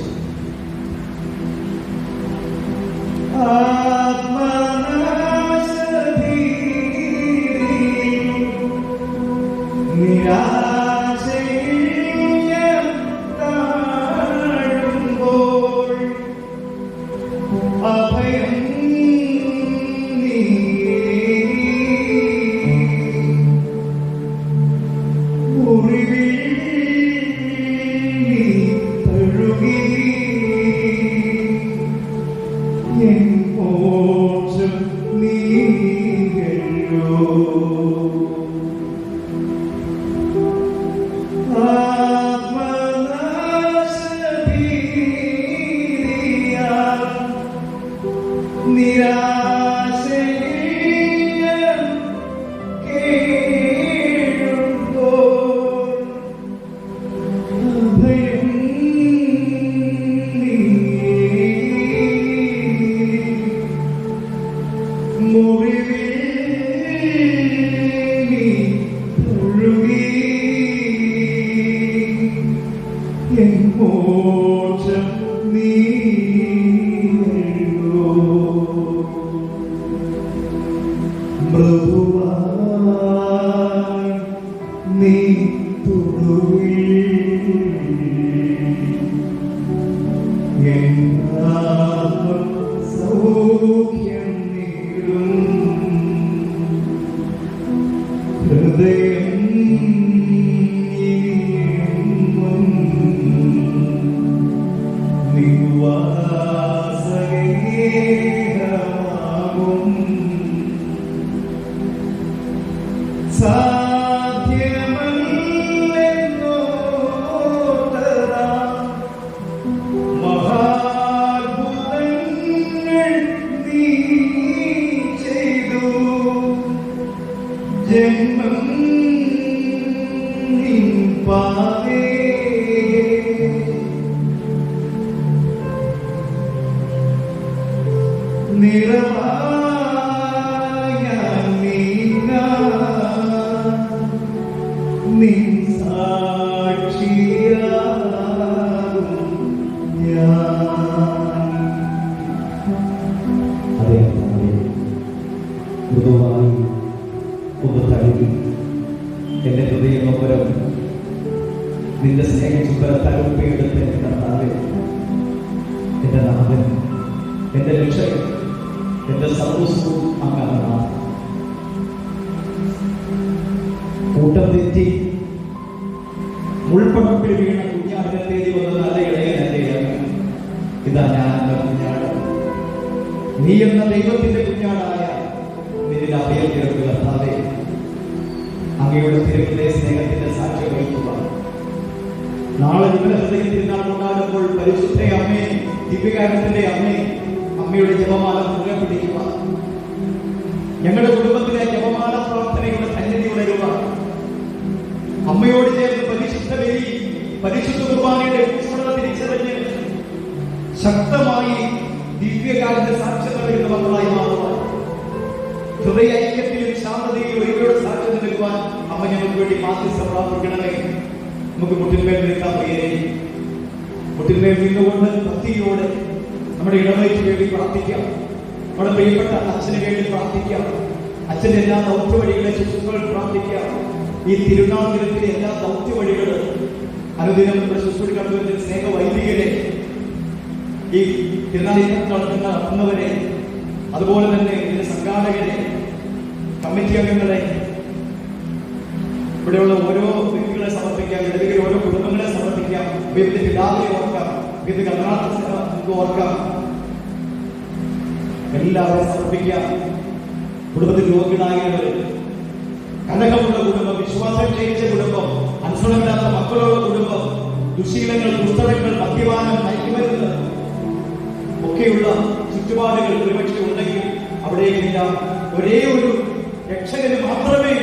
എന്റെ ഹൃദയം നൊമ്പരം നിന്റെ സ്നേഹചുംബനത്താലുപ്പെടുത്ത് എന്റെ നാഥൻ, എന്റെ രക്ഷകൻ, എന്റെ സർവസ്വവും അങ്ങാണ്. കൂട്ടം തെറ്റി മുൾപ്പടപ്പിൽ വീണ കുഞ്ഞാടിനെ തേടി വന്ന നല്ല ഇടയനല്ലയാണ്. ഇതാ ഞാൻ എന്റെ കുഞ്ഞാട്, നീ എന്ന ദൈവത്തിന്റെ കുഞ്ഞാടായ നിന്നിൽ അഭയം ചേർത്ത് കർത്താവേ, അങ്ങയുടെ തിരുഹൃദയ സ്നേഹത്തിന്റെ സാക്ഷ്യം വഹിക്കുക. നാളെ നിങ്ങളുടെ ഹൃദയത്തിൽ തിരുനാൾ കൊണ്ടാടുമ്പോൾ പരിശുദ്ധ അമ്മേ, ദിവ്യകാരണത്തിന്റെ അമ്മേ, അമ്മയുടെ ജപമാല മുറുകെ പിടിക്കുക. ഞങ്ങളുടെ കുടുംബത്തിലെ ജപമാല പ്രാർത്ഥനയുടെ സന്നിധി ഉണരുക. അമ്മയോട് ചേർന്ന് പരിശുദ്ധ ബലി, പരിശുദ്ധ കുർബാനയുടെ ഊഷ്മളത തിരിച്ചറിഞ്ഞ് ശക്തമായി ദിവ്യകാലന്റെ സാക്ഷ്യത വരുന്ന മക്കളായി മാറുവാൻ, ഹൃദയ ഐക്യത്തിലും ശാന്തതയിലും ഒരുവരുടെ സാക്ഷ്യം നൽകുവാൻ അമ്മ ഞങ്ങൾക്ക് വേണ്ടി മാധ്യസ്ഥം പ്രാർത്ഥിക്കണമേ. നമുക്ക് മുട്ടിന്മേൽ നിൽക്കാൻ പ്രിയരെ, മുട്ടിന്മേൽ നിന്നുകൊണ്ട് ഭക്തിയോടെ നമ്മുടെ ഇടവയ്ക്ക് വേണ്ടി പ്രാർത്ഥിക്കാം. നമ്മുടെ പ്രിയപ്പെട്ട അച്ഛന് വേണ്ടി പ്രാർത്ഥിക്കാം. അച്ഛന്റെ എല്ലാ ദൗത്യ വഴികളെ ശുശ്രൂഷകൾ പ്രാർത്ഥിക്കാം. ഈ തിരുനാൾ ദിനത്തിലെ എല്ലാ ദൗത്യ വഴികളും അനുദിനം നമ്മുടെ ശുശ്രൂഷ കണ്ടുവരുന്ന സ്നേഹ വൈദികരെ, ഈ തിരുനാളിൽ നടത്തുന്നവരെ, അതുപോലെ തന്നെ ഇതിന്റെ സംഘാടകരെ, കമ്മിറ്റി അംഗങ്ങളെ, ഇവിടെയുള്ള ഓരോ വ്യക്തികളെ സമർപ്പിക്കാം, ഇടവകയിൽ ഓരോ കുടുംബങ്ങളെ സമർപ്പിക്കാം. വീട്ടിൽ പിതാവിനെ ഓർക്കാം, വീട്ടിൽ കർണാടക നമുക്ക് ഓർക്കാം. എല്ലാവരെയും സമർപ്പിക്കാം. കുടുംബത്തിൽ രോഗികളായവർ, കലഹമുള്ള കുടുംബം, വിശ്വാസം ക്ഷയിച്ച കുടുംബം, അനുസരണമില്ലാത്ത മക്കളുള്ള കുടുംബം, ദുശീലങ്ങൾ, പുസ്തകങ്ങൾ, മദ്യപാനം, മയക്കുമരുന്ന് ഒക്കെയുള്ള ചുറ്റുപാടുകൾ ഒരുപക്ഷെ ഉണ്ടെങ്കിൽ അവിടെയെല്ലാം ഒരേ ഒരു രക്ഷകന് മാത്രമേ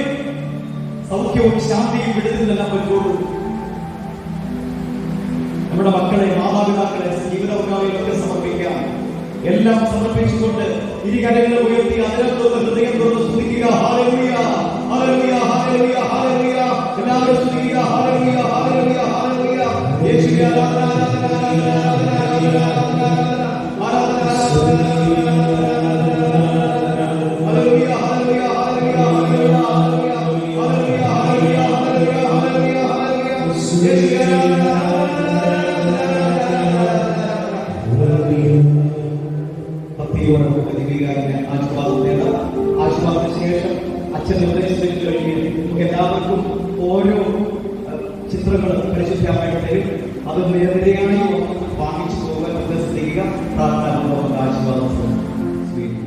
സൗഖ്യവും ശാന്തിയും വിടുതലെല്ലാം പറ്റുള്ളൂ. നമ്മുടെ മക്കളെ, മാതാപിതാക്കളെ, ജീവിത പങ്കാളികളൊക്കെ സമർപ്പിക്കാം. എല്ലാം സമർപ്പിച്ചുകൊണ്ട് ഇരുകരങ്ങൾ ഉയർത്തി അതിരം തുറന്ന് ഹൃദയം തുറന്ന് സ്തുതിക്കുക. ഹല്ലേലൂയ, ഹല്ലേലൂയ, ഹല്ലേലൂയ, ഹല്ലേലൂയ. എല്ലാവരും സ്തുതിക്കുക. ഹല്ലേലൂയ, ഹല്ലേലൂയ, ഹല്ലേലൂയ. യേശുവേ ആരാധന, ആരാധന, ആരാധന, ആരാധന, ആരാധന, ആരാധന, ഹല്ലേലൂയ, ഹല്ലേലൂയ, ഹല്ലേലൂയ, ഹല്ലേലൂയ, ഹല്ലേലൂയ, ഹല്ലേലൂയ, ഹല്ലേലൂയ, ഹല്ലേലൂയ. യേശുവേ ആരാധന. ആശീർവാദത്തിന് ശേഷം അച്ഛൻ നിർദ്ദേശിച്ചു കഴിഞ്ഞ് നമുക്ക് എല്ലാവർക്കും ഓരോ ചിത്രങ്ങൾ പരിശുദ്ധമായിട്ട് തരും. അത് നേരത്തെയായി വാങ്ങിച്ചു പോകാൻ ശ്രദ്ധിക്കുക. പ്രാർത്ഥന ആശീർവാദം സ്വീകരിക്കുക.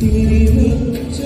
തിരിവച്ചു